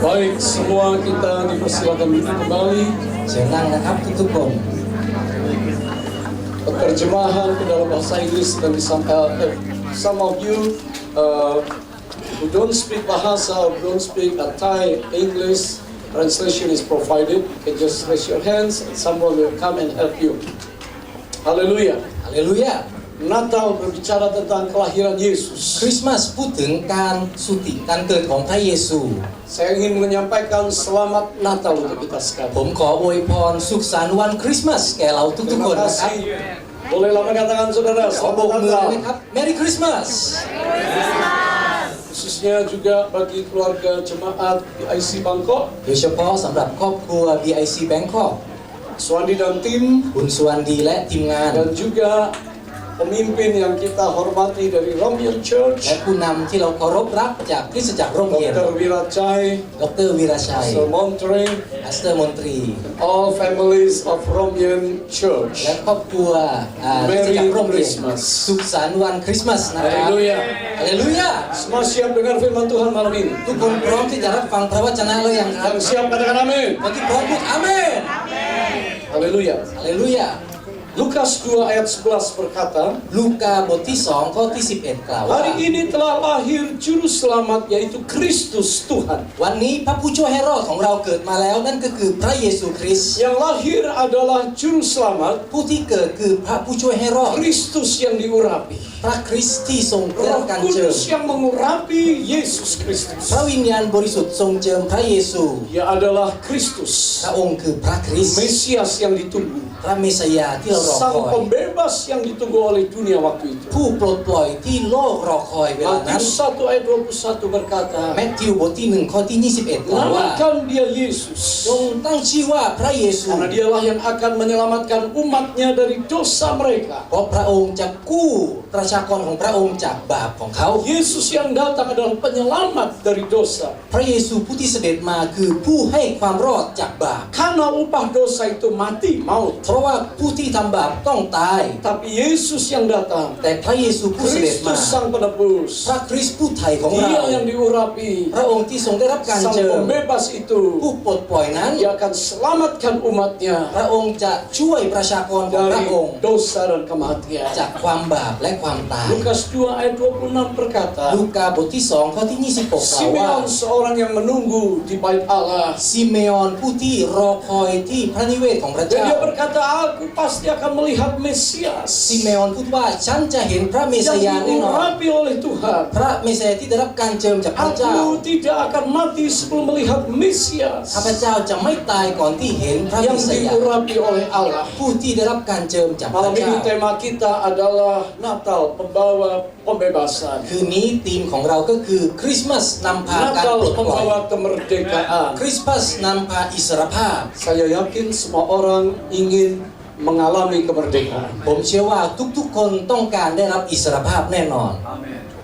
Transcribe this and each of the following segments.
Baik, semua kita dipersilakan duduk kembali. เชิญนั่งนะครับทุกๆคน Terjemahan ke dalam bahasa Inggris dan some of you who don't speak bahasa or don't speak Thai English, translation is provided. You can just raise your hands and someone will come and help you. Haleluya. ฮาเลลูยา Natal berbicara tentang kelahiran Yesus. คริสต์มาสพูดถึงการสุติการเกิดของพระเยซู Saya ingin menyampaikan selamat Natal untuk kita ผ sekalian. มขออวยพรสุขสันต์วันคริสต์มาสแก่เราทุกๆ Terima คนนะครับ kasih. Bolehlah mengatakan saudara, ขอโบ selamat กมือ Natal. นะครับ Merry Christmas Khususnya juga bagi keluarga jemaat IC Bangkok, โดยเฉพาะสำหรับครอบครัว BIC Bangkok Suwandi dan tim, คุณสวัสดีและทีมงาน dan juga pemimpin yang kita hormati dari Romyan และ Church, ผู้นำที่เราเคารพรักจากคริสตจักรร่มเย็น Dr. Wiracai, ดรวีรชัย Pastor Montre, พาสเตอร์มนตรี all families of Romyan Church. และครอบครัวคริสตจักรร่มเย็น Christmas สุขสันต์วันคริสต์มาสนะครับ Haleluya. ฮาเลลูยา Semua siap dengar firman Tuhan malam ini? ทุกคนพร้อมที่จะรับฟังพระวจนะแล้วยังครับ Yang siap katakan amin. คนที่พร้อมพูดอาเมน Haleluya. ฮาเลลูยา Lukas 2 ayat 11 berkata, ลูกาบทที่2ข้อที่11กล่าวว่า hari ini telah lahir juru selamat yaitu Kristus Tuhan. วันนี้พระผู้ช่วยให้รอดของเราเกิดมาแล้วนั่นก็คือพระเยซูคริสต์ Yang lahir adalah juru selamat ผู้ที่เกิดคือพระผู้ช่วยให้รอด Kristus yang diurapi. พระคริสต์ที่ทรงได้รับ Roh การเจิม Kudus yang mengurapi Yesus พ Kristus. ระวิญญาณบริสุทธิ์ทรงเจิมพระเยซู Dia adalah Kristus, พระองค์คือพระคริสต์ Mesias yang ditunggu, พระเมสยาที่เรารอค Sang อย pembebas yang ditunggu oleh dunia waktu itu. ผู้ปลดปล่อยที่โลกรอคอยเวลานั้น Matius 1 ayat 21 berkata, แมทธิวบทที่1ข้อที่21กล่าวว่า namakan dia Yesus, ทรงตั้งชื่อว่าพระเยซู karena dialah yang akan menyelamatkan umatnya dari dosa mereka. เพราะพระองค์จะกู้ประชากรของพระองค์จากบาปของเขา Yesus yang datang adalah penyelamat dari dosa. พระเยซูผู้ที่เสด็จมาคือผู้ให้ความรอดจากบาป Karena upah dosa itu mati, maut. เพราะว่าผู้ที่ทำบาปต้องตาย Tapi Yesus yang datang, แต่พระเยซูผู้เสด็จมา Kristus sang penebus, พระคริสต์ผู้ไถ่ของเรา Dia yang diurapi, พระองค์ที่ทรงได้รับการ sang เจิม pembebas itu, ผู้ปลดปล่อยนั้น Dia akan selamatkan umatnya พระองค์จะช่วยประชากรของพระ dari องค์ dosa dan kematian. จากความบาปและความตาย Lukas 2 ayat 26 berkata, ลูกาบทที่2ข้อที่26กล่าวว่า Simeon seorang yang menunggu di bait Allah. ซิเมออนผู้ที่รอคอยที่พระนิเวศของพระ Dan เจ้า dia berkata, aku pasti akan melihat Mesias ซิเมออนพูดว่าฉันจะเห็นพระเมส yang ยาแน่นอน diurapi oleh Tuhan. พระเมสยาที่ได้รับการเจิมจากพระเจ้า Aku tidak akan mati sebelum melihat Mesias ข้าพเจ้าจะไม่ตายก่อนที่เห็นพระเม yang สยา diurapi oleh Allah. ผู้ที่ได้รับการเจิมจากพระ Malam เจ้า ini tema kita adalah Natal, pembawa pembebasan. คืนนี้ธีมของเราก็คือคริสต์มาสนำพาการ Natal ปลดปล่อย pembawa kemerdekaan. คริสต์มาสนำพาอิสรภาพ Saya yakin semua orang ingin mengalami kemerdekaan. ผมเชื่อว่าทุกๆคนต้องการได้รับอิสรภาพแน่นอน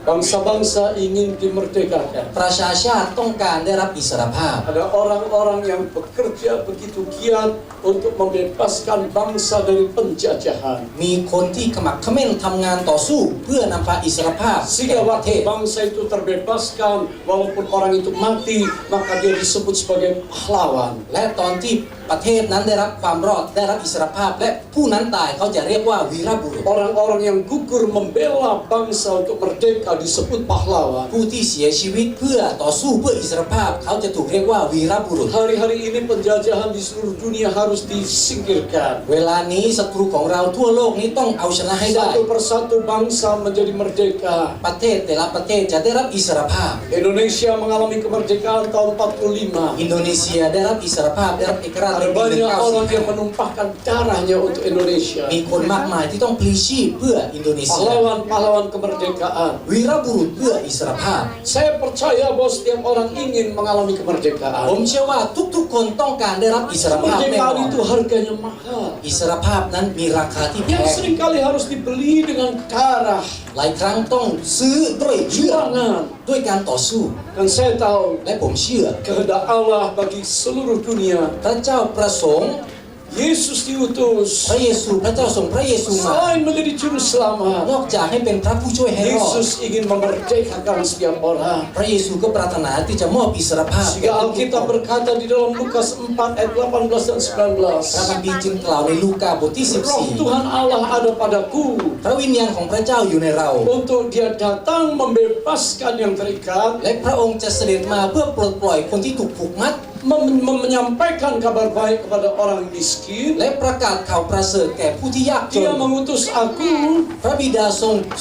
Bangsa-bangsa ingin dimerdekakan. ประชาชาติต้องการได้รับอิสรภาพ Ada orang-orang yang bekerja begitu giat untuk membebaskan bangsa dari penjajahan. มีคนที่ขมักเขม้นทำงานต่อสู้เพื่อนำพาอิสรภาพ Sehingga แก่ประเท waktu ศ bangsa itu terbebaskan, walaupun orang itu mati, maka dia disebut sebagai pahlawan. และตอนที่ประเทศนั้นได้รับความรอดได้รับอิสรภาพ และผู้นั้นตายเขาจะเรียกว่าวีรบุรุษ Orang-orang yang gugur membela bangsa untuk merdeka disebut pahlawan. ผู้ที่เสียชีวิตเพื่อต่อสู้เพื่ออิสรภาพเขาจะถูกเรียกว่าวีรบุรุษ Hari-hari ini penjajahan di seluruh dunia harus disingkirkan. เวลานี้ศัตรูของเราทั่วโลกนี้ต้องเอาชนะให้ได้ Satu persatu bangsa menjadi merdeka. ประเทศแต่ละประเทศจะได้รับอิสรภาพ Indonesia mengalami kemerdekaan tahun 45. อินโดนีเซียได้รับอิสรภาพได้รับเอกราช Ada ในปี banyak orang yang 1945 menumpahkan darahnya untuk Indonesia. มีคนมากมายที่ต้องพลีชีพเพื่ออินโดนีเซีย Pahlawan-pahlawan kemerdekaan. วีรบุรุษเพื่ออิสรภาพ Saya percaya bahwa setiap orang ingin mengalami ผม kemerdekaan. เชื่อว่าทุกๆคนต้องการได้รับอิสรภาพแน่นอ Kemerdekaan น itu harganya mahal. อิสรภาพนั้นมีราคาที่แพ Yang ง seringkali harus dibeli dengan darah, หลายครั้งต้องซื้อด้วยเลือด juangan. ด้วยการต่อสู้ Dan saya tahu และผมเชื่อ kehendak Allah bagi seluruh dunia พระเจ้าประสงค์ Yesus diutus พระเยซูพระเจ้าส่งพระเยซูมา selain menjadi juru selamat. นอกจากให้เป็นพระผู้ช่วยให้รอด Yesus ingin memerdekakan setiap orang. พระเยซูก็ปรารถนาที่จะมอบอิสรภาพแก่ Sehingga ทุก Alkitab คน berkata di dalam Lukas 4 ayat 18 dan พระคัม 19. ภีร์จึงกล่าวในลูกาบทที่ Roh Tuhan Allah ada padaku 14 พระวิญญาณของพระเจ้าอยู่ในเรา untuk Dia datang membebaskan yang terikat, และพระองค์จะเสด็จมาเพื่อปลดปล่อยคนที่ถูกผูกมัด menyampaikan kabar baik kepada orang miskin. และประกาศข่าวประเสริฐแก่ผู้ที่ยากจ Dia น mengutus aku พระบิดา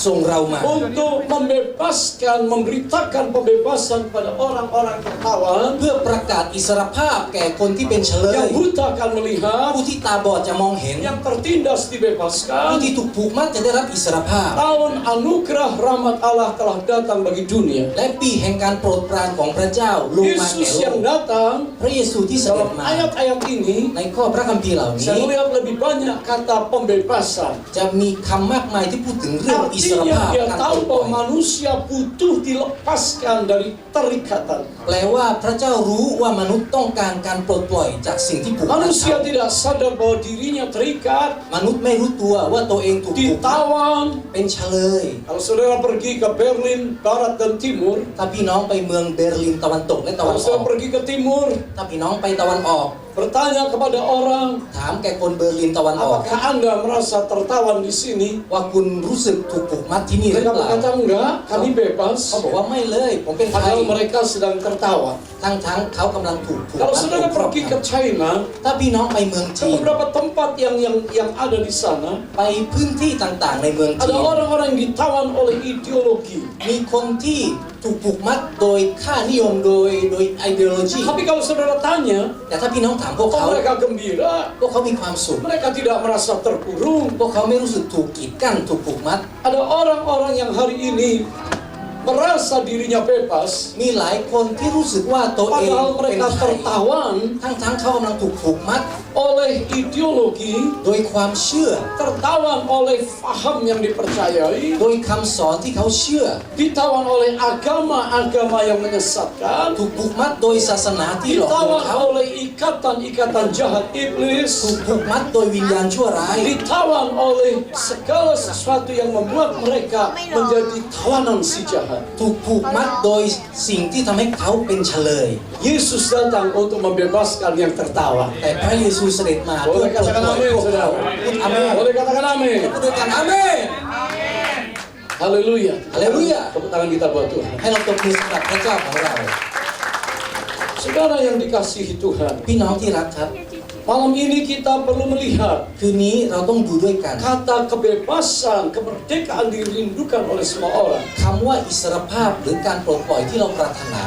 ส่งเรามา untuk membebaskan, memberitakan pembebasan pada orang-orang tertawan, เพื่อประกาศอิสรภาพแก่คนที่เป็นเฉลย yang buta akan melihat, ผู้ที่ตาบอดจะมองเห็น yang tertindas ผู้ dibebaskan. ที่ถูกผูกมัดจะได้รับอิสรภาพ Tahun anugerah rahmat Allah telah datang bagi dunia. และปีแห่งการโปรดปรานของพระเจ้าลงมาแก่ Yesus โล yang ก datang พระเยซูที่เสด็จ dalam มา ayat-ayat ini, ในข้อพระคัมภีร์เหล่านี้ saya melihat lebih banyak kata pembebasan. จะมีคำมากมายที่พูดถึงเรื่องอิสร Artinya ภาพ dia การปล tahu ดปล่อ bahwa ย manusia butuh dilepaskan dari terikatan. แปลว่าพระเจ้ารู้ว่ามนุษย์ต้องการการปลดปล่อยจากสิ่งที่ผูกมัด Manusia เขา tidak sadar bahwa dirinya terikat, มนุษย์ไม่รู้ตัวว่าตัวเองถูกผูกมัด ditawan. เป็นเฉลย Kalau saudara pergi ke Berlin, Barat dan Timur, ถ้าพี่น้องไปเมืองเบอร์ลินตะวันตกและตะวัน kalau ออ saudara ก pergi ke Timur, ถ้าพี่น้องไปตะวันออก bertanya kepada orang, ถามแก่คนเบอร์ลินตะวันออก apakah Anda merasa tertawan di sini? ว่าคุณรู้สึกถูกผูกมัดที่นี่หรือ Mereka เปล่า berkata enggak, kami เขา bebas. บอกว่าไม่เลย ผมเป็นไทย Padahal mereka sedang tertawa. ทั้งเขากำลังถูก Kalau มัด saudara ถูกครอบ pergi ง ke China, ำถ้าพี่น้องไปเมือง ke จีน beberapa tempat yang ada di sana, ไปพื้นที่ต่างๆในเมืองจี ada น orang-orang yang ditawan oleh ideologi. มีคนที่ถูกผูกมัดโดยค่านิยมโดยideology Tapi kalau saudara tanya, แต่ถ้าพี่น้องถามพวก kok เขา mereka gembira? พวกเขามีความสุข Mereka tidak merasa terkurung. พวกเขาไม่รู้สึกถูกกีดกั้นถูกผูกมัด Ada orang-orang yang hari ini merasa dirinya bebas, มีหลายคนที่รู้สึกว่าตัวเอง padahal เป็น mereka ไทย tertawan ทั้งเขากำลังถูกผูกมัด oleh ideologi, โดยความเชื่อ tertawan oleh faham yang dipercayai, โดยคำสอนที่เขาเชื่อ ditawan oleh agama-agama yang menyesatkan, ถูกผูกมัดโดยศาสนาที่หลอกลวง ditawan เขา oleh ikatan-ikatan jahat ถูก iblis, ผูกมัดโดยวิญญาณชั่วร้าย ditawan oleh segala sesuatu yang membuat mereka menjadi tawanan si jahat. ถูกผูกมัดโดยสิ่งที่ทำให้เขาเป็นเฉลย Yesus datang untuk membebaskan yang tertawan. แต่พระเยซูเสด็จมาเพื่อ Boleh ปลด katakan ปล่อย amin, พวกเรา saudara? พูดอาเมน Boleh katakan amin. พูดด้วยกันอาเมน Haleluya. Haleluya. Tepuk tangan kita buat Tuhan. ให้เราตบมือสำหรับพระเจ้าของเรา Saudara yang dikasihi Tuhan, พี่น้องที่รักครับ malam ini kita perlu melihat คืนนี้เราต้องดูด้วยกัน kata kebebasan, kemerdekaan dirindukan oleh semua orang. คำว่าอิสรภาพหรือการปลดปล่อยที่เราปรารถนา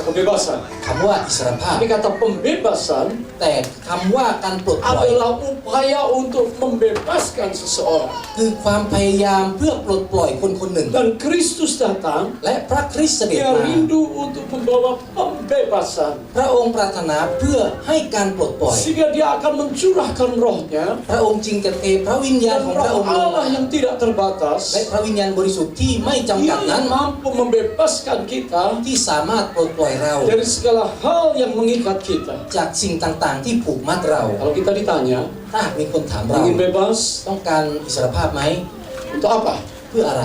Kebebasan. คำว่าอิสรภาพ Ini kata pembebasan แต่คำว่าการปลดปล่อย adalah upaya untuk membebaskan seseorang. คือความพยายามเพื่อปลดปล่อยคนคนหนึ่ง Dan Kristus datang, และพระคริสต์เสด็จ Dia มา rindu untuk membawa pembebasan. พระองค์ปรารถนาเพื่อให้การปลดปล่อย Sehingga Dia akan mencurahkan rohnya, พระองค์จึงจะเทพระวิญญาณ dan ของพระอง roh ค์ลงมา Allah yang tidak และ terbatas, พระวิญญาณบริสุทธิ์ที่ไม่จำกัด Dia นั้น mampu membebaskan kita ที่สามารถปลดปล่อยเรา dari segala hal yang mengikat kita. จากสิ่งต่างๆ ที่ผูกมัดเรา Kalau kita ditanya, ถ้าหากมีคนถามเรา ingin bebas ต้องการอิสรภาพไหม untuk apa? เพื่ออะไร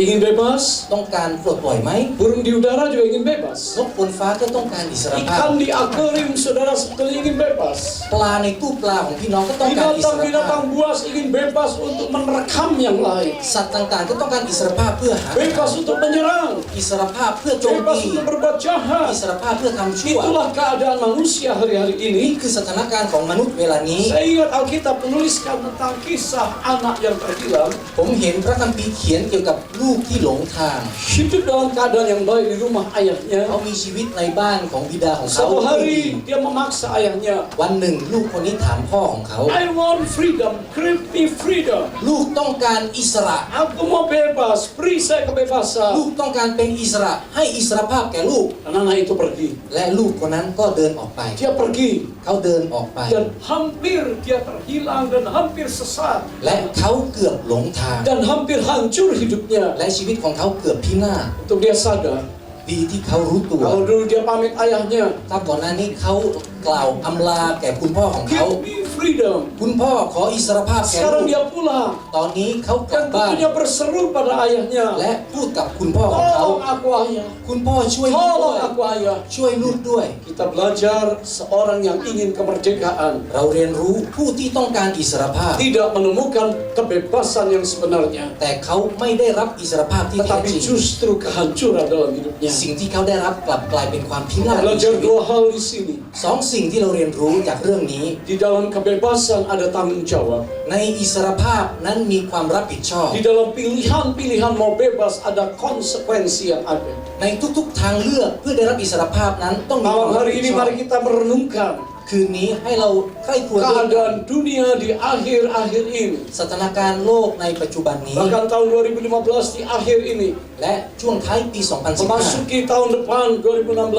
Ingin bebas? ต้องการปลดปล่อยไหม Burung di udara juga ingin bebas. นกบนฟ้าก็ต้องการอิสรภาพ Ikan di akuarium saudara sebetulnya ingin bebas. ปลาในตู้ปลาของพี่น้องก็ต้องการอิสรภาพ Binatang-binatang buas ingin bebas untuk merekam yang lain. สัตว์ต่างๆก็ต้องการอิสรภาพเพื่อหา Bebas untuk menyerang. อิสรภาพเพื่อโจม Bebas ตี untuk berbuat jahat. อิสรภาพเพื่อทำชั่ว Itulah keadaan manusia hari-hari นี่ ini. คือสถานการณ์ของมนุษย์เวลานี้ Saya ingat Alkitab menuliskan tentang kisah anak yang terhilang. ผมเห็นพระคัมภีร์เขียนเกี่ยวกับลูกที่หลงทาง Hidup dalam keadaan yang baik di rumah เขา ayahnya. มีชีวิตในบ้านของบิดาของเขา Suatu ที่ดี hari dia memaksa ayahnya. วันหนึ่งลูกคนนี้ถามพ่อของเขา I want freedom. Grant me freedom. ลูกต้องการอิสระ Aku mau bebas. Beri saya kebebasan. ลูกต้องการเป็นอิสระให้อิสรภาพแก่ลูก Dan anak itu pergi. และลูกคนนั้นก็เดินออกไป Dia pergi. เขาเดินออกไป Dan hampir dia terhilang dan hampir sesat. และเขาเกือบหลงทาง Dan hampir hancur hidupnya. และชีวิตของเขาเกือบพินาศ Untuk dia sadar. ดีที่เขารู้ตัว Kalau dulu dia pamit ayahnya. ถ้าก่อนหน้านี้เขากล่าวอำลาแก่คุณพ่อของเขา Give me freedom. คุณพ่อขออิสรภาพแก่ลู Sekarang ก dia pulang ตอนนี้เขากลับ dan บ้าน tentunya berseru pada ayahnya, และพูดกับคุณพ่อของเขา tolong aku ayah, คุณพ่อช่วยลูกด้ tolong วย aku ayah. ช่วยลูกด้วย Kita belajar seorang yang ingin kemerdekaan เราเรียนรู้ผู้ที่ต้องการอิสรภาพ tidak menemukan kebebasan yang sebenarnya, แต่เขาไม่ได้รับอิสรภาพที่แท้ tetapi จริง justru kehancuran dalam hidupnya. สิ่งที่เขาได้รับกลับกลายเป็นความพินาศในชี Belajar วิต dua hal di sini. สองสิ่งที่เราเรียนรู้จากเรื่องนี้ Di dalam kebebasan ada tanggung jawab. ในอิสรภาพนั้นมีความรับผิดชอบ Di dalam pilihan-pilihan mau bebas ada konsekuensi yang ada. ในทุกๆทางเลือกเพื่อได้รับอิสรภาพนั้นต้องมีความ Malam รับ hari ผิด ini ชอบ mari kita merenungkan คืนนี้ให้เราใคร่ครวญเรื่อง keadaan dunia di akhir-akhir ini. สถานการณ์โลกในปัจจุบันนี้ Bahkan tahun 2015 di akhir ini. และช่วงท้ายปี 2015 Memasuki tahun depan เร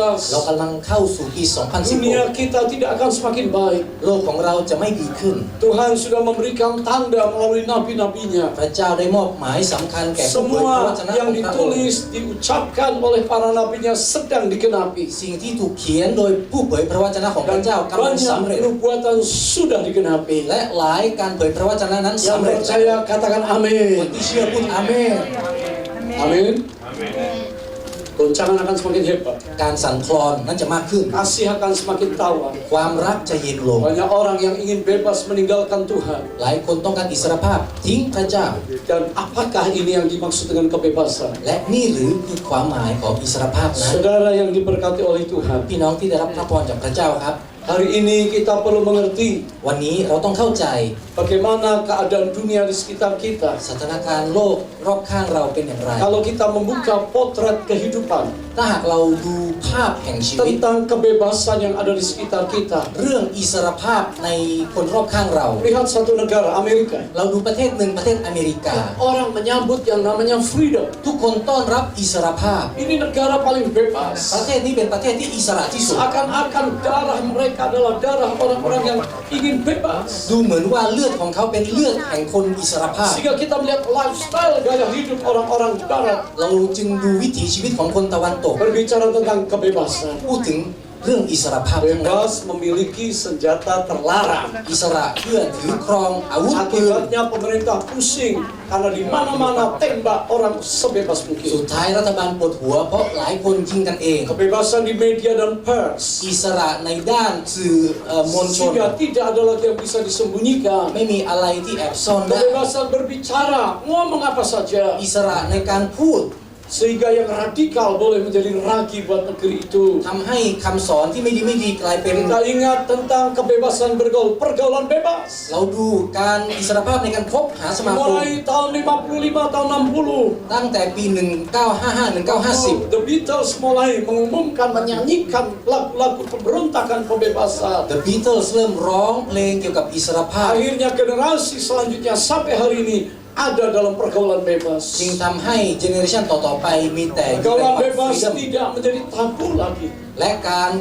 า 2016. กำลังเข้าสู่ปี Dunia 2016 kita tidak akan semakin baik. โลกของเราจะไม่ดีขึ้น Tuhan sudah memberikan tanda melalui nabi-nabinya. พระเจ้าได้มอบหมายสำคัญแก่ผู้เผยพระว Semua จนะข yang องพระองค์ ditulis, diucapkan oleh para nabinya sedang digenapi. สิ่งที่ถูกเขียนโดยผู้เผยพระวจนะของพระ Dan เจ้ากำลังสำเร็จ banyak nubuatan sudah digenapi. และหลายการเผยพระวจนะนั้น Yang สำเร็จ percaya katakan คน amin. ที่เชื่อพูดอาเมน Amin. Goncangan akan semakin hebat. การสั่นคลอนนั้นจะมากขึ้น Kasih akan semakin tawar. ความรักจะเย็นลง Banyak orang yang ingin bebas meninggalkan Tuhan. หลายคนต้องการอิสรภาพทิ้งพระเจ้า Dan apakah ini yang dimaksud dengan kebebasan? และนี่หรือคือความหมายของอิสรภาพนั้น Saudara yang diberkati oleh Tuhan. พี่น้องที่ได้รับพระพรจากพระเจ้าครับ Hari ini kita perlu mengerti วันนี้เราต้องเข้าใจ bagaimana keadaan dunia di sekitar kita. สถานการณ์โลกรอบข้างเราเป็นอย่างไร Kalau kita membuka potret kehidupan ถ้าหากเราดูภาพแห่งชีวิต tentang kebebasan yang ada di sekitar kita. เรื่องอิสรภาพในคนรอบข้างเรา Lihat satu negara, Amerika. เราดูประเทศหนึ่งประเทศอเมริกา Orang menyambut yang namanya freedom. ทุกคนต้อนรับอิสรภาพ Ini negara paling ประ bebas. เทศนี้เป็นประเทศที่อิสระที่สุด Seakan-akan darah mereka adalah darah orang-orang yang ingin bebas. ดูเหมือนว่าเลือดของเขาเป็นเลือดแห่งคนอิสรภาพ Sehingga kita melihat lifestyle gaya hidup orang-orang barat เราจึงดูวิถีชีวิตของคนตะวันตก berbicara tentang kebebasan. พูดถึงเรื่องอิสรภาพทั้งนั้น Bebas memiliki senjata terlarang. อิสระเพื่อถือครองอาวุธปืน Akibatnya pemerintah pusing karena di mana-mana tembak orang sebebas สุด mungkin. ท้ายรัฐบาลปวดหัวเพราะหลายคนยิงกันเอง Kebebasan di media dan pers. อิสระในด้านสื่อมวลชน Sehingga tidak ada lagi yang bisa disembunyikan. ไม่มีอะไรที่แอบซ่อนได้ Kebebasan berbicara, ngomong apa saja. อิสระในการพูด Sehingga yang radikal boleh menjadi ragi buat negeri itu. ทำให้คำสอนที่ไม่ดีกลายเป็น Kita ingat tentang kebebasan bergaul, pergaulan bebas. เราดูการอิสรภาพในการคบหาสมาคม Mulai tahun 55, tahun 60. ตั้งแต่ปี 1955-1950 The Beatles mulai mengumumkan, menyanyikan lagu-lagu pemberontakan pembebasan. The Beatles เริ่มร้องเพลงเกี่ยวกับอิสรภาพ Akhirnya generasi selanjutnya sampai hari ini ada dalam pergaulan bebas. จึงทำให้เจเนอเรชันต่อๆไปมีแต่อยู่ใน Pergaulan ความ bebas freedom tidak menjadi tabu lagi. และการ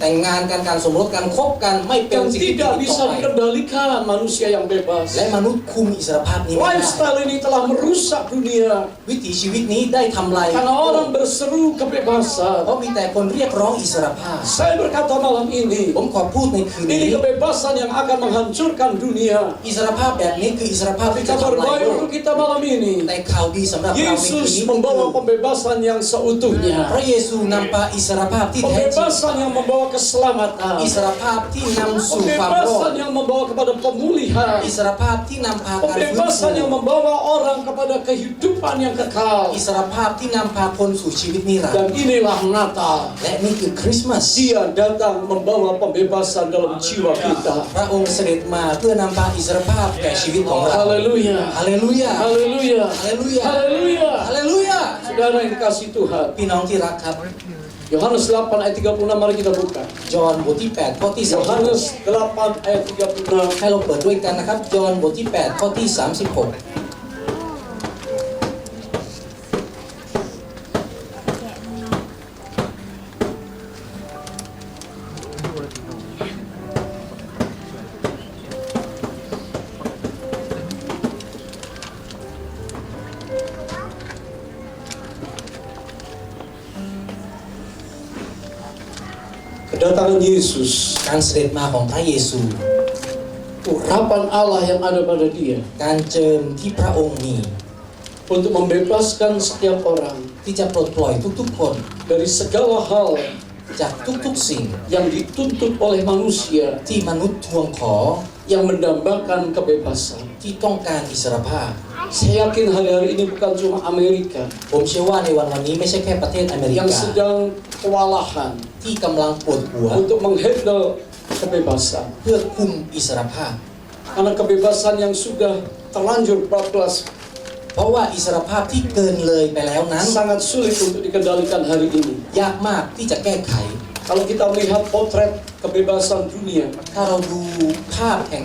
แต่งงานการสมรสการคบกันไม่เป็น Dan สิ่งที่ tidak ผิดต่ bisa อไป dikendalikan manusia yang bebas. และมนุษย์คุมอิสรภาพนี้ไม่ได้ Lifestyle ini telah merusak dunia. วิถีชีวิตนี้ได้ทำลาย Karena orang berseru kebebasan. เพราะมีแต่คนเรียกร้องอิสรภาพ Saya berkata malam ini, ผมขอพูดในคืน ini นี้ kebebasan yang akan menghancurkan dunia. อิสรภาพแบบนี้คืออิสรภาพที่จะ Kabar ทำลาย baik โลก untuk kita malam ini. แต่ข่าวดีสำหรับเราในคืน Yesus นี้ membawa pembebasan yang พ seutuhnya. ระเยซูนำพาอิสรภาพที่แท้จริง Pembebasan yang membawa keselamatan. อิสรภาพที่นำสู่ความรอด Pembebasan yang membawa kepada pemulihan. อิสรภาพที่นำพาการฟื้นฟู Pembebasan yang membawa orang kepada kehidupan yang kekal. อิสรภาพที่นำพาคนสู่ชีวิตนิรันด Dan ร์ inilah Natal. และนี่คือคริสต์มาส Dia datang membawa pembebasan dalam jiwa kita. พระองค์เสด็จมาเพื่อนำพาอิสรภาพแก่ชีวิตของเรา Haleluya. ฮาเลลูยา Haleluya. Haleluya. Haleluya. ฮาเลลูยา Saudara yang dikasih Tuhan. พี่น้องที่รักครับ Yohanes 8 ayat 36, mari kita buka. ยอห์นบทที่8ข้อที่36 Yohanes 8 ayat 36. ให้เราเปิดด้วยกันนะครับยอห์นบทที่8ข้อที่36Kedatangan Yesus การเสด็จมาของพระเยซู urapan Allah yang ada pada dia การเจิมที่พระองค์มี untuk membebaskan setiap orang ที่จะปลดปล่อยทุกๆคน dari segala hal จากทุกๆสิ่ง yang dituntut oleh manusia ที่มนุษย์ทวงขอ yang mendambakan kebebasan. ที่ต้องการอิสรภาพ Saya yakin hari-hari ini bukan cuma Amerika ผมเชื่อว่าในวันนี้ไม่ใช่แค่ประเทศอเมริ yang กา sedang kewalahan ที่กำลังปวดหัว untuk menghandle kebebasan. เพื่อคุมอิสรภาพ Karena kebebasan yang sudah terlanjur 14 เพราะว่าอิสรภาพที่เกินเลยไปแล้วนั้น sangat sulit untuk dikendalikan hari ini. ยากมากที่จะแก้ไข Kalau kita melihat potret kebebasan dunia, ถ้าเราดูภาพแห่ง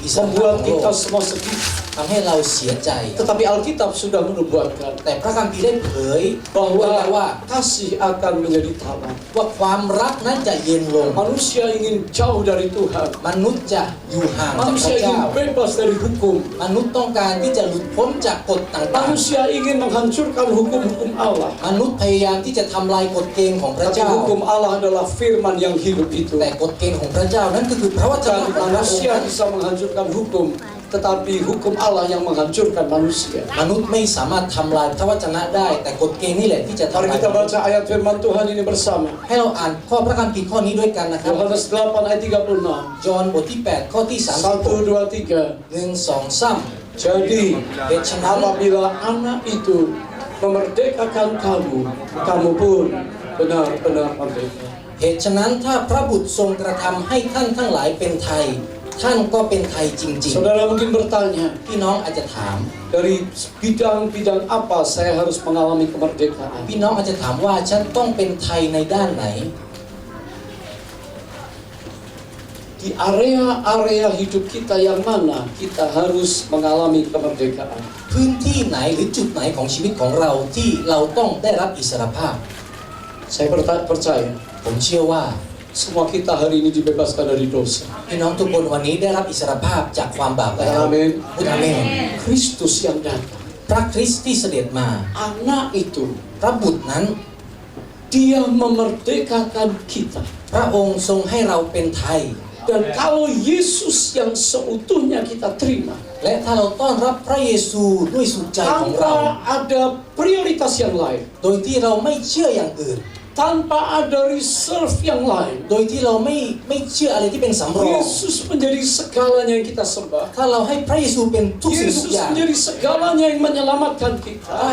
อิสรภาพ membuat ของโล kita ก semua sedih. ทำให้เราเสียใจ Tetapi Alkitab sudah menubuatkan แต่พระคัมภีร์ได้เผยบอกไว้แล้ว bahwa ว่า kasih akan menjadi tamat. ว่าความรักนั้นจะเย็นลง Manusia ingin jauh dari Tuhan. มนุษย์จะอยู่ห่างจากพ Manusia ระเจ้า ingin bebas dari hukum. มนุษย์ต้องการที่จะหลุดพ้นจากกฎต่าง Manusia ingin menghancurkan hukum-hukum Allah. ๆ มนุษย์พยายามที่จะทำลายกฎเกณฑ์ของพระ Tapi เจ้า hukum Allah adalah firman yang hidup itu. แต่กฎเกณฑ์ของพระเจ้านั้นก็คือพระวจนะ Dan ของพระองค์ manusia bisa menghancurkan hukum, tetapi hukum Allah yang menghancurkan manusia. มนุษย์ไม่สามารถทำลายพระวจนะได้ แต่กฎเกณฑ์นี่แหละที่จะทำ Mari ลาย kita baca ayat firman Tuhan ini bersama. ให้เราอ่านข้อพระคัมภีร์ข้อนี้ด้วยกันนะครับ Yohanes 8 ayat 36. ยอห์นบทที่ 8 ข้อที่ 1, 2, 3. 1 2 3 Jadi, เหตุฉะนั้น apabila anak itu memerdekakan kamu, kamu pun benar-benar merdeka. เหตุฉะนั้นถ้าพระบุตรทรงกระทำให้ท่านทั้งหลายเป็นไทย ท่านก็เป็นไทยจริง Saudara mungkin bertanya, ๆ พี่น้องอาจจะถาม dari bidang-bidang apa saya harus mengalami kemerdekaan? พี่น้องอาจจะถามว่าฉันต้องเป็นไทยในด้านไหน Di area-area hidup kita yang mana kita harus mengalami kemerdekaan? พื้นที่ไหนหรือจุดไหนของชีวิตของเราที่เราต้องได้รับอิสรภาพ Saya percaya ผมเชื่อว่า semua kita hari ini dibebaskan dari dosa. พี่น้องทุกคนวันนี้ได้รับอิสรภาพจากความบาปแล้ว Amin. พูดอาเมน Kristus yang datang, พระคริสต์ที่เสด็จมา anak itu, พระบุตรนั้น dia memerdekakan kita. พระองค์ทรงให้เราเป็นไทย Dan kalau Yesus yang seutuhnya kita terima, และถ้าเราต้อนรับพระเยซูด้วยสุดใจของเรา tanpa ada prioritas yang lain, โดยที่เราไม่เชื่ออย่างอื่น tanpa ada reserve yang lain, โดยที่เราไม่เชื่ออะไรที่เป็นสำรอง Yesus menjadi segalanya yang kita sembah. ถ้าเราให้พระเยซูเป็นทุกสิ่งทุก Yesus อย่าง menjadi segalanya yang menyelamatkan ถ้า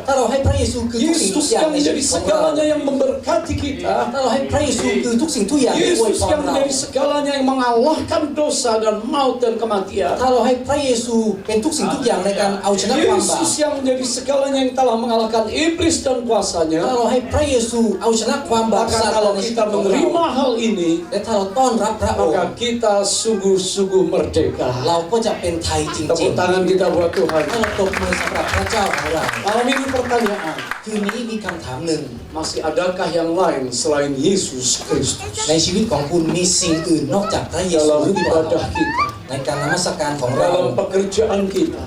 kita. เราให้พระเยซูคือทุกสิ่งทุก Yesus อย่าง yang ในชี menjadi วิตของเรา segalanya yang memberkati kita. ถ้าเราให้พระเยซูคือทุกสิ่งทุกอย่างที่อวย Yesus พร yang เรา menjadi segalanya yang mengalahkan dosa dan maut dan kematian. ถ้าเราให้พระเยซูเป็นทุกสิ่งทุกอย่างในการเอาชนะความบาป Yesus yang menjadi segalanya yang telah mengalahkan iblis dan ถ้า kuasanya. เราให้พระเยซูเอาชนะความบาป Maka ซาตาน kalau ในชีวิ kita ตของเรา menerima hal ini, และถ้าเราต้อนรับพระองค์ maka kita sungguh-sungguh merdeka. เราก็จะเป็นไทยจริง Tepuk tangan kita buat ๆ Tuhan. ให้เราตบมือสำหรับพระเจ้าของเรา Malam ini pertanyaan, คืนนี้มีคำถามหนึ่ง masih adakah yang lain selain Yesus Kristus ในชีวิตของคุณมีสิ่งอื่นนอกจากพระเยซู dalam หรือเปล่า ibadah kita, ในการนมัสการของเรา dalam pekerjaan kita,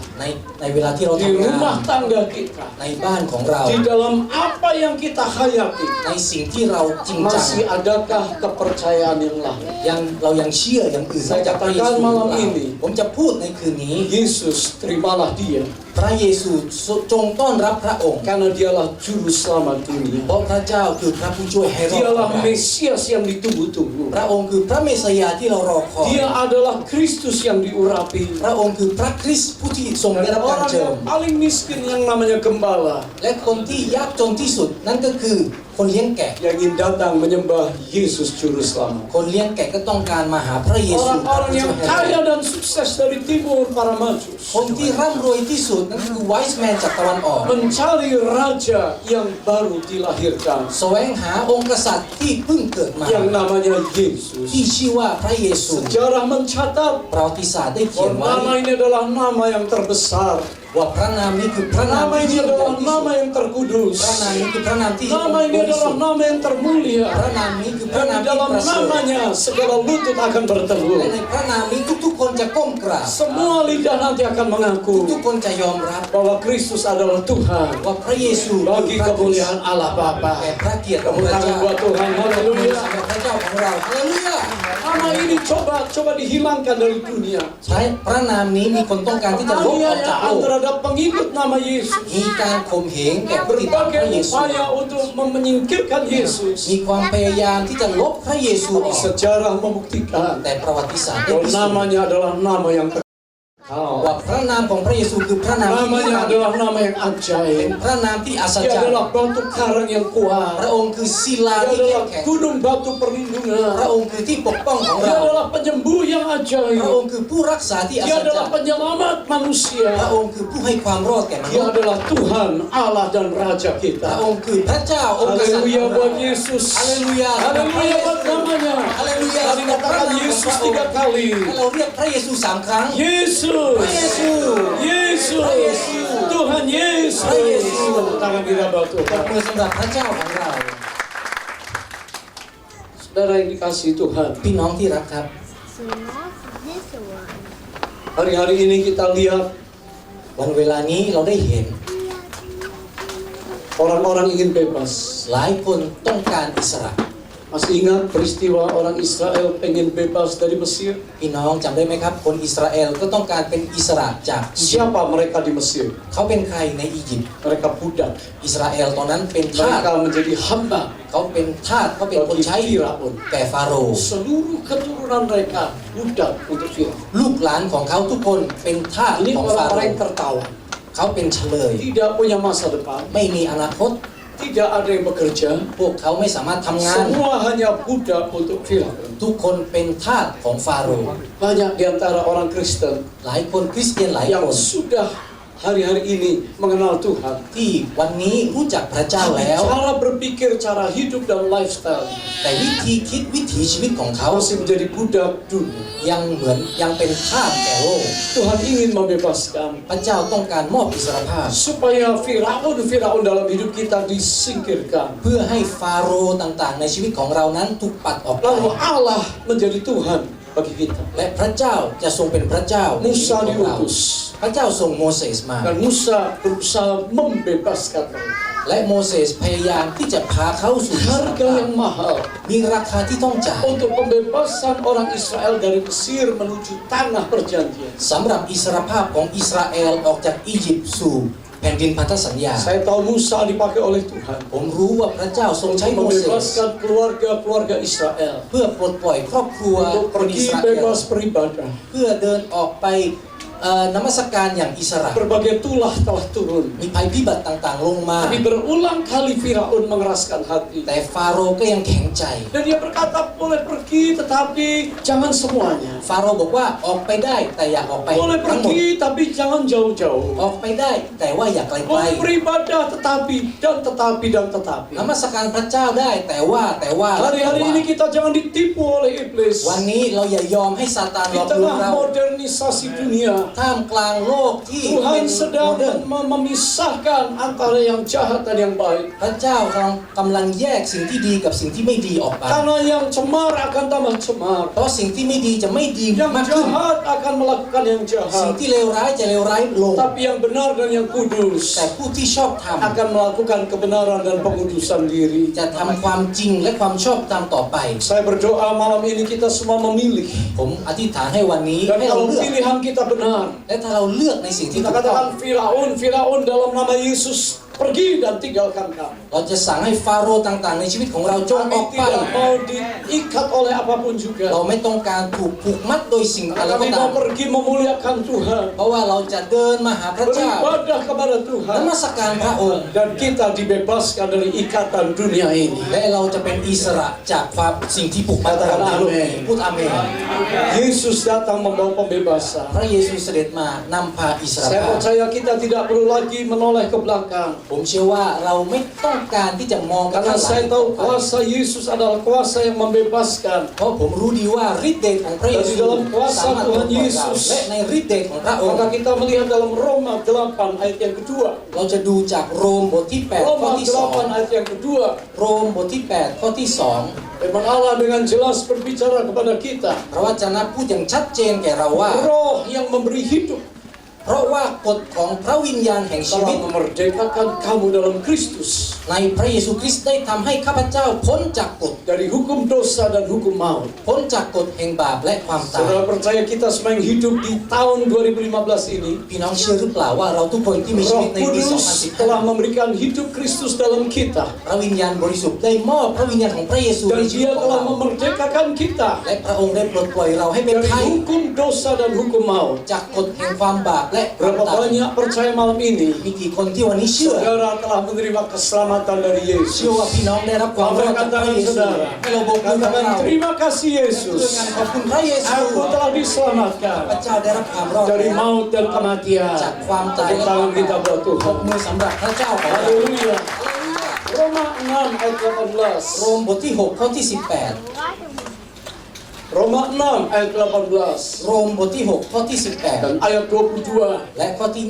ในเวลาที่เรา di ทำงาน rumah tangga kita, ในบ้านของเรา di dalam apa yang kita hayati? ในสิ่งที่เราจริงจัง Masih adakah kepercayaan yang lain? เรายังเชื่ออย่างอื่นนอกจากพระเยซูหรือเปล่าผมจะพูดในคืนนี้ Yesus, terimalah dia, พระเยซูจงต้อนรับพระองค์ karena dialah juru selamat dunia. เพราะพระเจ้าคือพระผู้ช่วยให้รอดของ Dialah เรา Mesias yang ditunggu-tunggu. พระองค์คือพระเมสสยาที่เรารอคอย Dia adalah Kristus yang diurapi. พระองค์คือพระคริสต์ผู้ที่ทรงได้รับการ Orang เจิม yang paling miskin yang namanya gembala, และคนที่ยากจนที่สุดนั่นก็คือคนเลี้ยงแกะ yang ingin datang menyembah Yesus Juru Selamat. คนเลี้ยงแกะก็ต้องการมาหาพระเยซูพระ Orang-orang ผู้ช่ yang วยให้เรา kaya dan sukses dari timur para majus คนที่ร่ำรวยที่สุดนั่นคือไวส์แมนจากตะวันออก mencari raja yang baru dilahirkan, แสวงหาองค์กษัตริย์ที่เพิ่งเกิดมา yang namanya Yesus. ที่ชื่อว่าพระเยซู Sejarah mencatat ประวัติศาสตร์ได้เขียน bahwa ไว้ nama ini adalah nama yang terbesar. ว่าพระนามนี้คือพระนาม Nama ที่ ini ยิ่งใหญ่ adalah ที่สุ nama ด yang terkudus. พระนามนี้คือพระนามที่ Nama ini บริสุ adalah ทธิ์ nama yang termulia. พระนามนี้คือพระ Dan นาม di ที่ dalam ประเสริฐ namanya segala lutut akan และ berteduh. ในพระนามนี้ทุกๆคนจะก้มกราบ Semua lidah nanti akan mengaku ทุกๆคนจะยอมรับ bahwa Kristus adalah Tuhan ว่าพระเยซู bagi คือพระคริสต์ kemuliaan Allah Bapa. แก่พระเกียรติของ Tepuk พระ tangan เจ้า buat Tuhan. ขอบคุณ Haleluya. สำหรับพระเจ้าของเราฮาเลลูยา Nama ini coba dihilangkan dari dunia. พระนามนี้มีคนต้องการที่จะลบออกจากโลก Terhadap pengikut nama Yesus. มีการข่มเหงแก่ผู้ติดตามพระ Berbagai เยซู upaya untuk menyingkirkan Yesus. มีความพยายามที่จะลบพระเยซูออก Sejarah membuktikan แต่ประวัติศาสตร์ได้ bahwa พิสูจน์ namanya adalah nama yang ว่าพระนามของพระเยซูคือพระนามที่ namanya adalah nama yang เป็น ajaib. พระนามที่อัศ Dia จรรย์ adalah batu karang yang พระ kuat. องค์คือศิลา Dia ที่เข้ม adalah แข็ง gunung batu พระ perlindungan. องค์คือที่ปกป้องของ Dia เรา adalah penyembuh yang พระ ajaib. องค์คือผู้รักษาที่อั Dia ศจร adalah รย์ penyelamat พระ manusia. องค์คือผู้ให้ความรอดแก่ม Dia นุษย์ adalah Tuhan, Allah dan Raja พระ kita. องค์คือพระเจ้าองค์กษัตริย์ Haleluya ของเรา buat Yesus. Haleluya. Haleluya buat namanya. Haleluya. Mari katakan Yesus 3 kali. ให้เราเรียกพระเยซู3 ครั้ง Yesus. พระเยซู Yesus. Yesus. Tuhan Yesus. Yesus. Tepuk tangan kita buat ปรบ Tuhan. มือสำหรับพระเจ้าของเรา Saudara yang dikasihi Tuhan. พี่น้องที่รักครับ So now for this one. Hari-hari ini kita lihat วันเวลานี้เราได้เห็น orang-orang ingin bebas. หลายคนต้องการอิสระ Masih ingat peristiwa orang Israel pengen bebas dari Mesir? พี่น้องจำได้ไหมครับ คนอิสราเอลก็ต้องการเป็นอิสระจากอียิปต์ Siapa mereka di Mesir? เขาเป็นใครในอียิปต์ Mereka budak. อิสราเอลตอนนั้นเป็นทาส Mereka menjadi hamba. เขาเป็นทาสเขาเป็นคนใช้แก่ฟาโรห์ Seluruh keturunan mereka budak untuk Firaun. ลูกหลานของเขาทุกคนเป็นทาส Ini ของฟาโร orang-orang yang ห์ tertawan. เขาเป็นเฉลย Tidak punya masa depan. ไม่มีอนาคต Tidak ada yang bekerja. พวกเขาไม่สามารถทำงาน Semua hanya budak untuk Firaun. ทุกคนเป็นทาสของฟาโรห์ Banyak di antara orang Kristen หลายคนคริสเตียนหลาย yang คน sudah hari-hari ini mengenal Tuhan. ที่วันนี้รู้จักพระเจ้า Tapi แล้ว cara berpikir, cara hidup dan lifestyle แต่วิธีคิดวิถีชีวิตของเขา masih menjadi budak dunia. ยังเป็นทาสแก่โลก Tuhan ingin membebaskan พระเจ้าต้องการมอบอิสรภาพ supaya Firaun dalam hidup kita disingkirkan. เพื่อให้ฟาโรห์ต่างๆ ในชีวิตของเรานั้นถูกปัดออกไป Lalu Allah menjadi Tuhan bagi kita. และพระเจ้าจะทรงเป็นพระเจ้าในชีวิต Musa ของเรา diutus พระเจ้าส่งโมเสสมา dan Musa berusaha membebaskan mereka. และโมเสสพยายามที่จะพาเขาสู่อิสร Harga ภาพ yang mahal มีราคาที่ต้องจ่าย untuk pembebasan orang Israel dari Mesir menuju tanah perjanjian. สำหรับอิสรภาพของอิสราเอลออกจากอียิปต์สู่แผ่นดินพันธสัญญา Saya tahu Musa dipakai oleh Tuhan ผมรู้ว่าพระเจ้าทรงใช้โมเสส membebaskan keluarga-keluarga Israel เพื่อปลดปล่อยครอบครัว untuk คนอิ pergi สราเอล bebas beribadah. เพื่อเดินออกไปนมัสการอย่างอิสระ Berbagai tulah telah turun. มีภัยพิบัติต่างๆลงมา Tapi berulang kali Firaun mengeraskan hati. แต่ฟาโรห์ก็ยังแข็งใจ Dan dia berkata boleh pergi tetapi jangan semuanya. ฟาโรห์บอกว่าออกไปได้แต่อย่าออกไป Boleh ทั้งหมด pergi tapi jangan jauh-jauh. ออกไปได้แต่ว่าอย่าไกล Boleh beribadah tetapi dan tetapi. ๆนมัสการพระเจ้าได้แต่ว่า Hari-hari ini kita jangan ditipu oleh iblis. วันนี้เราอย่ายอมให้ซาตานหล Di อกลวง tengah เรา modernisasi dunia, ท่ามกลางโลกที่เป็ Tuhan น sedang โมเดิร์น memisahkan antara yang jahat dan yang baik. พระเจ้ากำลังแยกสิ่งที่ดีกับสิ่งที่ไม่ดีออกไป Karena yang cemar akan tambah cemar. เพราะสิ่งที่ไม่ดีจะไม่ดี Yang มากขึ้น jahat akan melakukan yang สิ่ง jahat. ที่เลวร้ายจะเลวร้ายลง Tapi yang benar dan yang แต่ kudus ผู้ที่ชอบธรรม akan melakukan kebenaran dan pengudusan diri. จะทำความจริงและความชอบธรรมต่อไป Saya berdoa malam ini kita semua memilih. ผมอธิษฐานให้วันนี้ Dan ให้เรา kalau เลือก pilihan kita benar, และถ้าเราเลือกในสิ่งที่ kita ถูกต้อง katakan Firaun dalam nama Yesus pergi dan tinggalkan kami. เราจะสั่งให้ฟาโรห์ต่างๆ ในชีวิตของเราจงอ Kami อกไป tidak mau diikat oleh apapun เรา juga. ไม่ต้องการถูกผูกมัดโดยสิ่งอะไร Kami ก็ตาม mau pergi memuliakan Tuhan, เพราะว่าเราจะเดินมาหาพระเจ้า beribadah kepada น Tuhan, มัสการพระองค์ dan kita dibebaskan dari ikatan dunia ini. และเราจะเป็นอิสระจากความสิ่งที่ผูกมัดเราในโลกนี้พูดอาเมน Yesus datang membawa pembebasan. พระเยซูเสด็จมานำพาอิสร Saya ภาพ percaya kita tidak perlu lagi menoleh ke belakang. ผมเชื่อว่าเราไม่ต้องการที่จะมองกัน Karena ข้างหลัง saya tahu kuasa Yesus adalah kuasa yang membebaskan. เพราะผมรู้ดีว่าฤทธิ์เดชของพระเยซู Di dalam kuasa สามารถปลดปล่อยเรา Tuhan Yesus และในฤทธิ์เดชของพระองค์ Maka kita melihat dalam Roma 8 ayat yang kedua. เราจะดูจากโรมบทที่ 8 ข้อ Roma ที่ 8 ayat yang kedua. 2 โรมบทที่ 8 ข้อที่ Firman Allah dengan jelas berbicara kepada kita. 2 พระวจนะพูดอย่างชัดเจนแก่เราว่า Roh yang memberi hidup เพราะว่ากฎของพระวิญญาณแห่งชีวิต telah memerdekakan kamu dalam Kristus ในพระเยซูคริสต์ได้ทำให้ข้าพเจ้าพ้นจากกฎ dari hukum dosa dan hukum maut. พ้นจากกฎแห่งบาปและความตาย Saudara percaya kita semua yang hidup di tahun 2015 ini, พี่น้องเชื่อหรือเปล่าว่าเราทุกคนที่มีชี Roh วิตในปี Kudus telah 2015 memberikan hidup Kristus dalam kita พระวิญญาณบริสุทธิ์ได้มอบพระวิญญาณของพระเยซู dan ในชีวิต Dia ของ telah เรา memerdekakan kita และพระองค์ได้ปลดปล่อยเราให้เป็น dari ไทย hukum dosa dan hukum maut. จากกฎแห่งความบาปและความ Berapa ตาย banyak percaya malam ini มีกี่คนที่วันนี้เชื่อ saudara telah menerima keselamatan dari เชื่อ Yesus. ว่าพี่น้องได้รับความรอดจากพระเยซูให้เราบอกมือกับ Katakan เรา terima kasih ด้วย Yesus. กันขอบคุณพระเยซู Aku telah พระ diselamatkan เจ้าได้รับความรอด dari maut dan kematian. จากความตาย Tepuk และความ tangan kita buat ปรบ Tuhan. มือสำหรับพระเจ้าของเรา Haleluya. Roma 6 ayat โร 18. มบทที่ 6 ข้อที่ Roma 6 ayat 18 18 โรมบทที่ 6 ข้อที่ dan ayat 22. 18 และข้อที่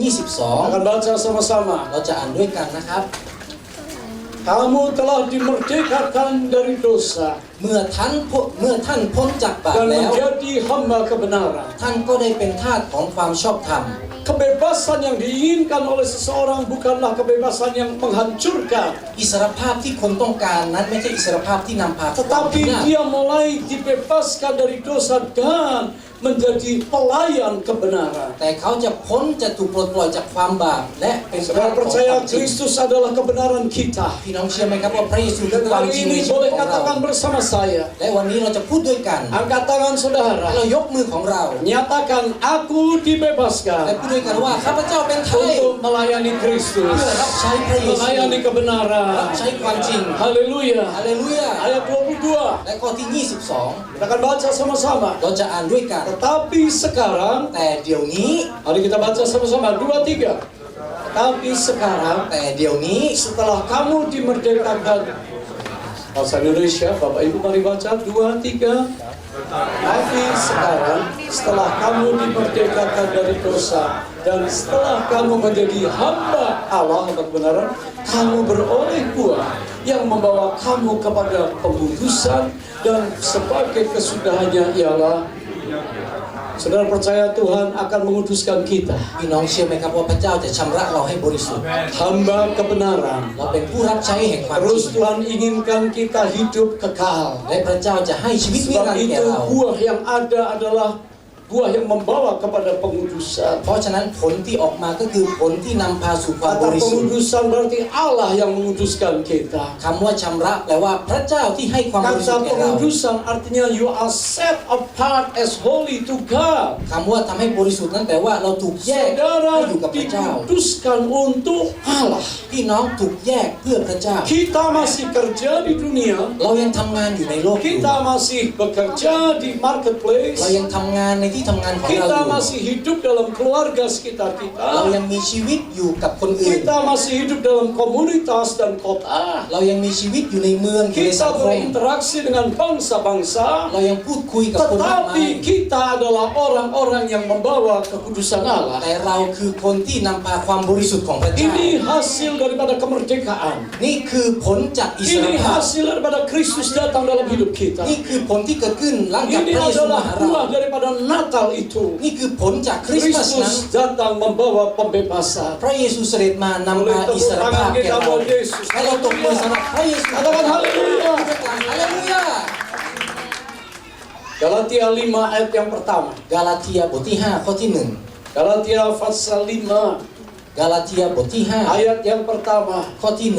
Akan baca sama-sama. 22 เราจะอ่านด้วยกันนะครับ Kamu telah dimerdekakan dari dosa เมื่อท่านพ้นจากบาป dan แล้ว menjadi hamba kebenaran. ท่านก็ได้เป็นทาสของความชอบธรรม Kebebasan yang diinginkan oleh seseorang bukanlah kebebasan yang menghancurkan, อิสรภาพที่คนต้องการนั้นไม่ใช่อิสรภาพที่นำพาความ tetapi พินาศ dia mulai dibebaskan dari dosa dan menjadi pelayan kebenaran. แต่เขาจะพ้นจะถูกปลดปล่อยจากความบาปและเป็นทา Saudara สของค percaya วามจริง Kristus adalah kebenaran kita. พี่น้องเชื่อไหมครับว่าพระเยซูคือ Dan ความ hari จริงใน ini ชีวิต boleh ของเรา katakan bersama saya. และวันนี้เราจะพูดด้วยกัน Angkat tangan และ saudara. เรายกมือของเรา Nyatakan aku และ dibebaskan พูดด้วยกันว่าข้าพเจ้าเป็นไทย untuk melayani เพื่อ Kristus, รับใช้พระเยซู melayani รับ kebenaran. ใช้ความจริง Haleluya. ฮาเลลูยา Ayat 22. และข้อที่ Kita akan baca sama-sama. 22 เราจะอ่านด้วยกัน Tetapi sekarang, แต่เดี๋ยวนี้ mari kita baca sama-sama 2-3. Tapi sekarang แต่เดี๋ยวนี้ setelah kamu dimerdekakan, bahasa Indonesia, Bapak Ibu mari baca 2-3. Tapi sekarang setelah kamu dimerdekakan dari dosa dan setelah kamu menjadi hamba Allah kebenaran, kamu beroleh buah yang membawa kamu kepada pembudusan dan sebagai kesudahannya ialah saudara percaya Tuhan akan menguduskan kita, พี่น้องเชื่อไหมครับว่าพระเจ้าจะชำระเราให้บริสุทธิ์ hamba kebenaran. เราเป็นผู้รับใช้แห่งความจริ Terus ง Tuhan inginkan kita hidup kekal. และพระเจ้าจะให้ชีวิตนิ Sebab รันดร์แก่ itu เรา buah yang ada adalah buah yang membawa kepada pengudusan. เพราะฉะนั้นผลที่ออกมาก็คือผลที่นำพาสู่ความบ Kata ริสุทธิ์ pengudusan berarti Allah yang menguduskan kita. คำว่าชำระแปลว่าพระเจ้าที่ให้ความบริสุท Kata ธิ์แก่เรา pengudusan artinya you are set apart as holy to God. คำว่าทำให้บริสุทธิ์นั้นแปลว่าเราถูกแยก Saudara ให้อยู่กับพระเจ้า dikuduskan untuk Allah. พี่น้องถูกแยกเพื่อพระเจ้า Kita masih kerja di dunia. เรายังทำงานอยู่ในโลกอยู่ Kita masih bekerja di marketplace. เรายังทำงานในที่ทำงานของเราอ Kita ยู่ masih hidup dalam keluarga sekitar เรา kita. ยังมีชีวิตอยู่กับคนอื่น Kita masih hidup dalam komunitas dan kota. เรายังมีชีวิตอยู่ในเมืองอยู่ในสั Kita งคม berinteraksi dengan bangsa-bangsa. เรายังพูดคุยกับคนมากมาย Tetapi kita adalah orang-orang yang membawa kekudusan Allah. แต่เราคือคนที่นำพาความบริสุทธิ์ของพระเจ้า Ini hasil daripada kemerdekaan. นี่คือผลจากอิสร Ini ภาพ hasil daripada Kristus datang dalam hidup kita. นี่คือผลที่เกิดขึ้นหลังจาก Ini พระเยซูมา adalah หาเรา buah daripada Natal itu. นี่คือผลจากคริสต์มาสนั้น Kristus datang membawa pembebasan. พระเยซูเสด็จมานำพาอิสรภาพแก่เราให้เราตกมือสำหรับพระเยซู Katakan haleluya. ฮาเลลูยา Galatia 5 ayat yang pertama. กาลาเทียบทที่ 5 ข้อที่ Galatia pasal 5 1 กาลาเทียบทที่ ayat yang pertama. 5 ข้อที่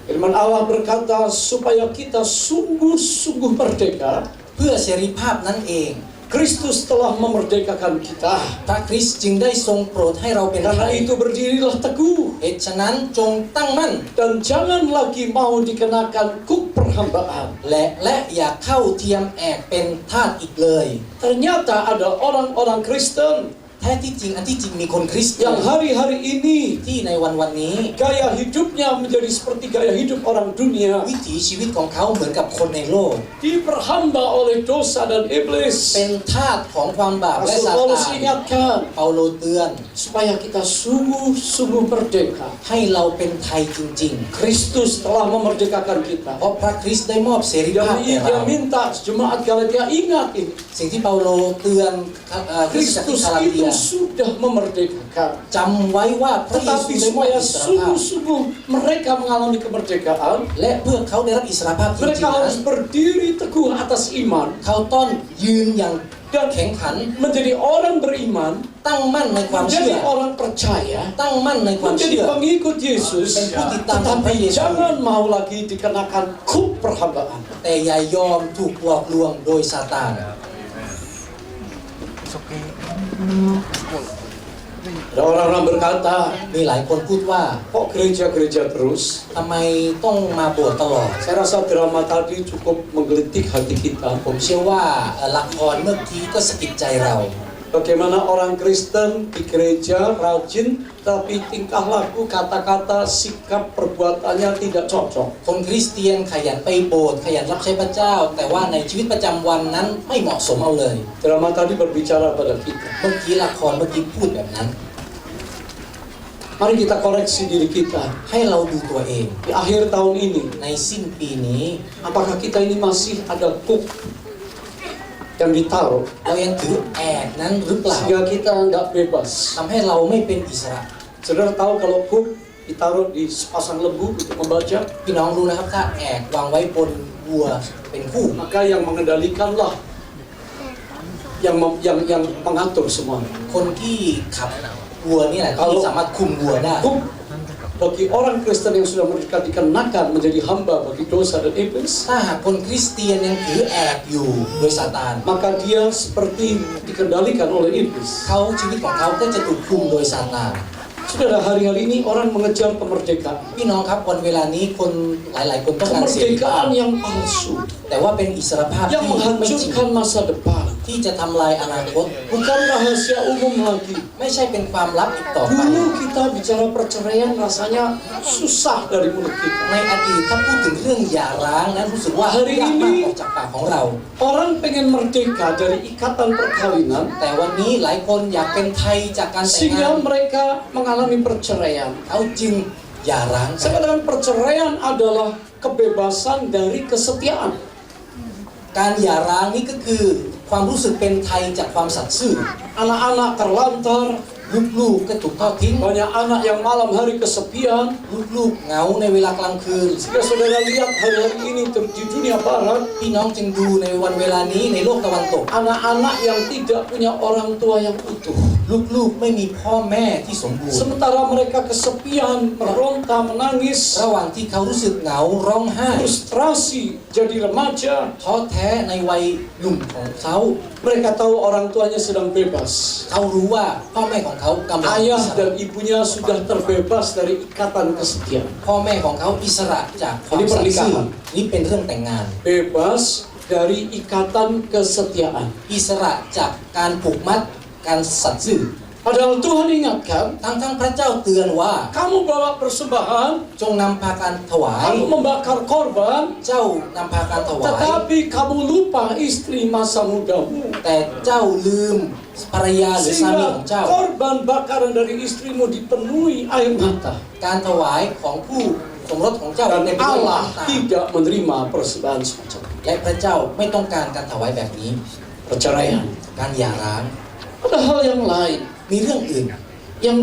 Firman Allah berkata supaya kita sungguh-sungguh merdeka. 1 เพื่อเสรีภาพนั้นเอง Kristus telah memerdekakan kita. พระคริสต์จึงได้ทรงโปรดให้เราเป็นไท Karena ย itu berdirilah teguh เหตุฉะนั้นจงตั้งมั่น dan jangan lagi mau dikenakan kuk perhambaan. และอย่าเข้าเทียมแอกเป็นทาสอีกเลย Ternyata ada orang-orang Kristen แท้ที่จริงอันที่จริงมีคนคริสต์ yang hari-hari ini ที่ในวันนี้ gaya hidupnya menjadi seperti gaya hidup orang dunia. วิถีชีวิตของเขาเหมือนกับคนในโลก Diperhamba oleh dosa dan iblis. เป็นทาสของความบาปและ Rasul ซา Paulus ตาน ingatkan เปาโลเตือน supaya kita sungguh-sungguh merdeka. ให้เราเป็นไทยจริง Kristus telah memerdekakan kita. ๆ เพราะพระคริสต์ได้มอบเสรีภาพ Dan แก่เรา dia minta jemaat Galatia ingat ini. สิ่งที่เปาโลเตือนคริสตจักรที่ Kristus กาลาเที itu ย sudah memerdekakan. จำไว้ว่าพระเยซู Tetapi ได้มอบ supaya อิสรภาพ sungguh-sungguh mereka mengalami kemerdekaan, และเพื่อเขาได้รับอิสรภาพจริง mereka ๆนั้น harus berdiri teguh atas iman เขาต้องยืนอย่าง dan แข็งขัน menjadi orang beriman, ตั้งมั่นในความเชื่ menjadi อ orang percaya, ตั้งมั่นในความ menjadi เชื่อ pengikut Yesus, tetapi Yesus. jangan mau lagi dikenakan kup perhambaan. แต่อย่ายอมถูกหลอกลวงโดยซาตาน Ada orang-orang berkata, มีหลายคนพูดว่า kok gereja-gereja terus? ทำไมต้องมาโบสถ์ตลอด Saya rasa drama tadi cukup menggelitik hati kita. ผมเชื่อว่าละครเมื่อกี้ก็สะกิดใจเรา Bagaimana orang Kristen di gereja rajin, tapi tingkah laku, kata-kata, sikap, perbuatannya tidak cocok. คนคริสเตียนขยันไปโบสถ์ขยันรับใช้พระเจ้า แต่ว่าในชีวิตประจำวันนั้นไม่เหมาะสมเอาเลย Drama tadi berbicara pada kita. เมื่อกี้ละครเมื่อกี้พูดแบบนั้น Mari kita koreksi diri kita. ให้เราดูตัวเอง Di akhir tahun ini, ในสิ้นปีนี้ apakah kita ini masih ada kuk yang ditaruh เรายังถือแอกนั้นหรือเปล่า sehingga kita nggak bebas? ทำให้เราไม่เป็นอิสระ Saudara tahu kalau kuk ditaruh di sepasang lembu untuk membaca, พี่น้องรู้นะครับถ้าแอกวางไว้บนวัวเป็นคู่ maka yang mengendalikanlah yang mengatur semua. คนที่ขับวัวนี่แหละที่สามารถคุมวัวได้ Kuk bagi orang Kristen yang sudah merdeka dikenakan menjadi hamba bagi dosa dan iblis, ถ้าหากคนคริสเตียนยังถือแอกอยู่โดยซาตาน maka dia seperti dikendalikan oleh iblis. เขาชีวิตของเขาก็จะถูกคุมโดยซาตาน Saudara, hari-hari ini orang mengejar kemerdekaan. พี่น้องครับวันเวลานี้คนหลายๆคนต้องการเสรีภาพ Kemerdekaan yang palsu, แต่ว่าเป็นอิสรภาพ yang ที่ไม่จริง menghancurkan masa depan. ที่จะทำลายอนาคต Bukan rahasia umum lagi. ไม่ใช่เป็นความลับอีกต่อไป Dulu kita bicara perceraian rasanya susah dari mulut kita. ในอดีตถ้าพูดถึงเรื่องหย่าร้างนั้นรู้สึกว่า hari ยากมาก ini ออกจากปากของเรา Orang pengen merdeka dari ikatan perkawinan แต่วันนี้หลายคนอยากเป็นไทยจากการแต่งงา sehingga น mereka mengalami perceraian. เขาจึงหย่าร้าง Saya katakan perceraian adalah kebebasan dari kesetiaan. การหย่าร้างนี่ก็คือความรู้สึกเป็นไทยจากความสัตย์ซื่อ Anak-anak terlantar, ลูกๆก็ถูกทอดทิ้ง banyak anak yang malam hari kesepian. ลูกๆเหงาในเวลากลางคืน Jika saudara lihat hari-hari ini di dunia barat, พี่น้องจึงดูในวันเวลานี้ในโลกตะวันตก anak-anak yang tidak punya orang tua yang utuh. ลูกๆไม่มีพ่อแม่ที่สมบูรณ์ Sementara mereka kesepian, meronta, menangis, ระหว่างที่เขารู้สึกเหงาร้องไห้ frustrasi, jadi remaja. ท้อแท้ในวัยหนุ่มของเขา Mereka tahu orang tuanya sedang bebas. เขารู้ว่าพ่อแม่ของเขากำลังอิ Ayah สระ dan ibunya sudah terbebas dari ikatan kesetiaan. พ่อแม่ของเขาอิสระจากความสัตย์ซื่อนี่เป็นเรื่องแต่งงาน Bebas dari ikatan kesetiaan. อิสระจากการผูกมัดการสัตย์ซื่อ Padahal Tuhan ingatkan, ทั้งพระเจ้าเตือนว่า kamu bawa persembahan, จงนำพาการถวาย kamu membakar korban, เจ้านำพาการถวาย tetapi kamu lupa istri masa mudamu. แต่เจ้าลืมภรรยาหรือสามี Sehingga ของเจ้า korban bakaran dari istrimu dipenuhi air mata. การถวายของผู้สมรสของเจ้า Dan เต็มไปด้วย Allah น้ำตา tidak menerima persembahan semacam itu. และพระเจ้าไม่ต้องการการถวายแบบนี้ Perceraian. การหย่าร้าง Ada hal yang lain มีเรื่องอื่น yang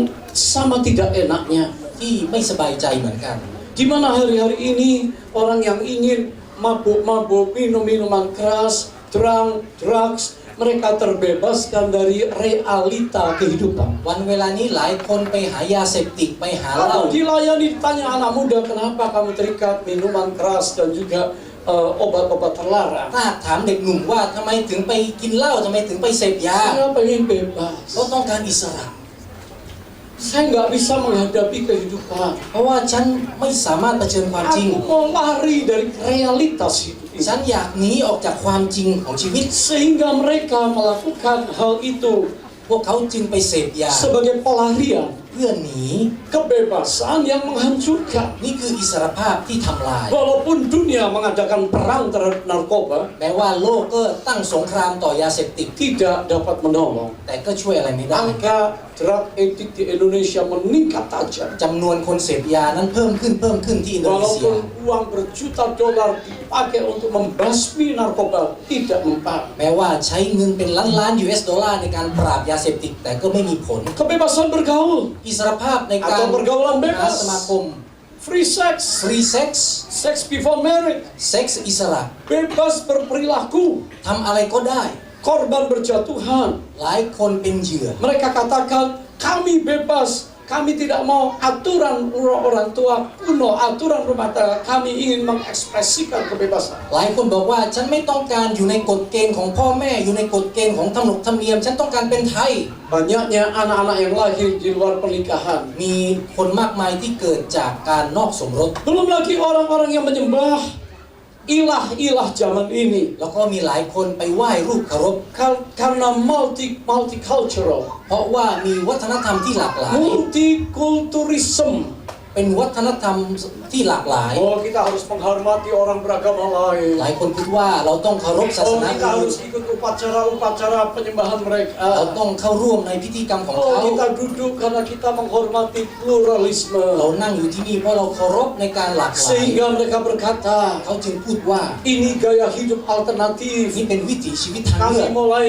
sama tidak enaknya. ที่ไม่สบายใจเหมือนกัน Di mana hari-hari ini orang yang ingin mabuk-mabuk, minum minuman keras, drugs, mereka terbebaskan dari realita kehidupan. วันเวลานี้หลายคนไปหายาเสพติดไปหาเหล้า Kalau dilayani ditanya anak muda, kenapa kamu terikat minuman keras dan juga obat-obat terlarang? ถ้าถามเด็กหนุ่มว่าทำไมถึงไปกินเหล้าทำไมถึงไปเสพยา Saya pengen bebas. เขาต้องการอิสระ Saya nggak bisa menghadapi kehidupan. เพราะว่าฉันไม่สามารถเผชิญความจริง Aku mau lari dari realitas hidup ini. ฉันอยากหนีออกจากความจริงของชีวิต Sehingga mereka melakukan hal itu พวกเขาจึงไปเสพยา sebagai pelarian เพื่อหนี kebebasan yang menghancurkan. นี่คืออิสรภาพที่ทำลาย Walaupun dunia mengadakan perang terhadap narkoba, แม้ว่าโลกก็ตั้งสงครามต่อยาเสพติด tidak dapat menolong. แต่ก็ช่วยอะไรไม่ได้ Angka drug addict di Indonesia meningkat tajam. จำนวนคนเสพยานั้นเพิ่มขึ้นที่อินโดนีเซีย Walaupun uang berjuta dolar dipakai untuk membasmi narkoba, tidak mempan. แม้ว่าใช้เงินเป็นล้านUS ดอลลาร์ในการปราบยาเสพติดแต่ก็ไม่มีผล Kebebasan bergaul, อิสรภาพในการ atau pergaulan หา bebas, สมาคม free sex, ฟรีเซ็กซ์ sex before marriage, เซ็กซ์อิสระ bebas berperilaku, ทำอะไรก็ได้ korban berjatuhan. หลายคนเป็นเหยื่อ Mereka katakan, kami bebas, kami tidak mau aturan orang tua kuno, aturan rumah tangga, kami ingin mengekspresikan kebebasan. หลายคนบอกว่าฉันไม่ต้องการอยู่ในกฎเกณฑ์ของพ่อแม่อยู่ในกฎเกณฑ์ของธรรมเนียมฉันต้องการเป็นไทย Banyaknya anak-anak yang lahir di luar pernikahan. มีคนมากมายที่เกิดจากการนอกสมรส Belum lagi orang-orang yang menyembah ilah-ilah zaman ini. แล้วก็มีหลายคนไปไหว้รูปเคารพ Karena multicultural, เพราะว่ามีวัฒนธรรมที่หลากหลาย multikulturism. เป็นวัฒนธรรมที่หลากหลาย Oh, kita harus menghormati orang beragama ห lain. ลายคนคิดว่าเราต้องเคารพศาส Oh, นา kita อื่น harus ikut upacara-upacara penyembahan เรา mereka. ต้องเข้าร่วมในพิธีกรรมของ Oh, เขา kita duduk karena kita menghormati pluralisme. เรานั่งอยู่ที่นี่เพราะเราเคารพในการหลากหลาย Sehingga mereka berkata, เขาจึงพูดว่า ini gaya hidup alternatif. นี่เป็นวิถีชีวิตทางเลือก Kami mulai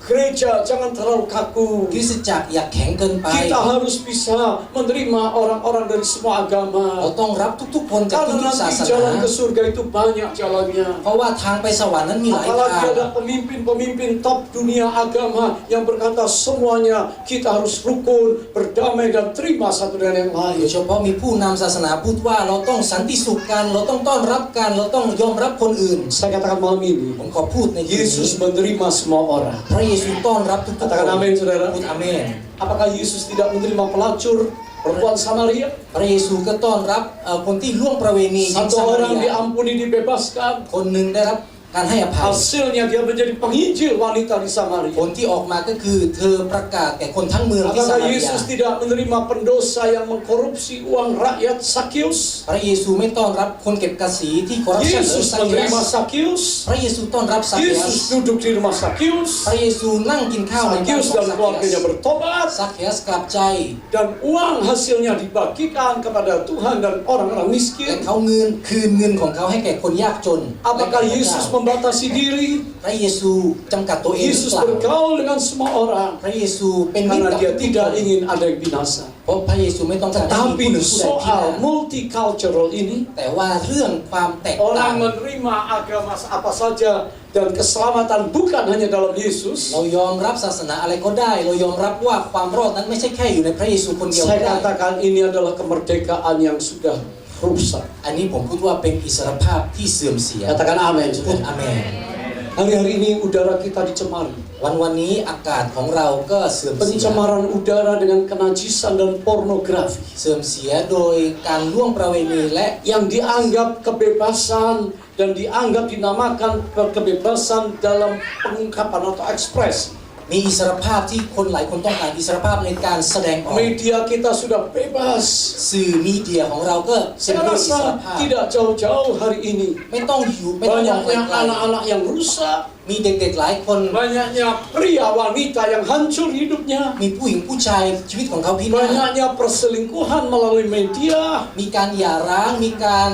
gereja jangan terlalu kaku. คริสตจักรอย่าแข็งเกินไป Kita harus bisa menerima orang-orang dari semua เรา agama. ต้องรับทุกๆคนจาก Karena ทุกๆศา nanti สนา jalan ke surga itu banyak jalannya. เพราะว่าทางไปสวรรค์นั้นมีหลายทาง Apalagi ada pemimpin-pemimpin top dunia agama yang berkata semuanya kita harus rukun, berdamai dan terima satu dengan yang โด lain. ยเฉพาะมีผู้นำศาสนาพูดว่าเราต้องสันติสุขกัน เราต้องต้อนรับกัน เราต้องยอมรับคนอื่น Saya katakan malam ini, ผมขอพูดในที่นี้ Yesus menerima semua orang. พระเยซูต้อนรับทุกๆคน Katakan amin, saudara. พูดอาเมน Apakah Yesus tidak menerima pelacur perempuan Samaria? พระเยซูก็ต้อนรับคนที่ล่วงประเวณีหญิง Satu ซามารี orang ยา diampuni, dibebaskan. คนหนึ่งได้รับการให้อภัย Hasilnya dia menjadi penginjil wanita di ผ Samaria. ลที่ออกมาก็คือเธอประกาศแก่คนทั้งเมืองที่ซา Apakah มารียา Yesus tidak menerima pendosa yang mengkorupsi uang rakyat Sakius? พระเยซูไม่ต้อนรับคนเก็บภาษีที่คอร์รัปชันหรือ Yesus ซักเคีย menerima ส Sakius. พระเยซูต้อนรับซักเคียส Yesus duduk di rumah Sakius. พระเยซูนั่งกินข้าวในบ้าน Sakius ของ dan ซัก keluarganya เคียส bertobat. ซักเคียสกลับใจ Dan uang hasilnya dibagikan kepada Tuhan dan orang-orang และ miskin. เขาคืนเงินของเขาให้แก่คนยากจน Apakah Yesus membatasi diri? พระเยซูจำกัดตัวเองหรือ Yesus เปล่า bergaul dengan semua orang. พระเยซูเป็นมิตร Karena กับ dia ทุกค tidak น ingin ada yang binasa. เพราะพระเยซูไม่ต้องการให้มี Tetapi ผู้หนึ่งผู้ใดพินา soal ศ multicultural ini, แต่ว่าเรื่องความแตกต่าง orang menerima agama apa saja dan keselamatan bukan hanya dalam Yesus. เรายอมรับศาสนาอะไรก็ได้ เรายอมรับว่าความรอดนั้นไม่ใช่แค่อยู่ในพระเยซูคนเดียว Saya ได้ katakan ini adalah kemerdekaan yang sudah rusak. อันนี้ผมพูดว่าเป็นอิสรภาพที่เสื่อมเสีย Katakan amin. พูดอาเมน Hari-hari ini udara kita dicemari. วันนี้อากาศของเราก็เสื่อมเสีย Pencemaran udara dengan kenajisan dan pornografi เสื่อมเสียโดยการล่วงประเวณีและ yang dianggap kebebasan dan dianggap dinamakan kebebasan dalam pengungkapan atau ekspresi. มีอิสรภาพที่คนหลายคนต้องการอิสรภาพในการแสดงออก Media kita sudah bebas. สื่อมีเดียของเราก็เป็น Saya เรื่องอิสร rasa ภาพ tidak jauh-jauh hari ini. ไม่ต้องไม่ต้องมองไก Banyaknya ล anak-anak yang rusak, ๆมีเด็กๆหลายคน banyaknya pria wanita yang hancur hidupnya, มีผู้หญิงผู้ชายชีวิตของเขาพินาศ banyaknya perselingkuhan melalui media, มีการหย่าร้างมีการ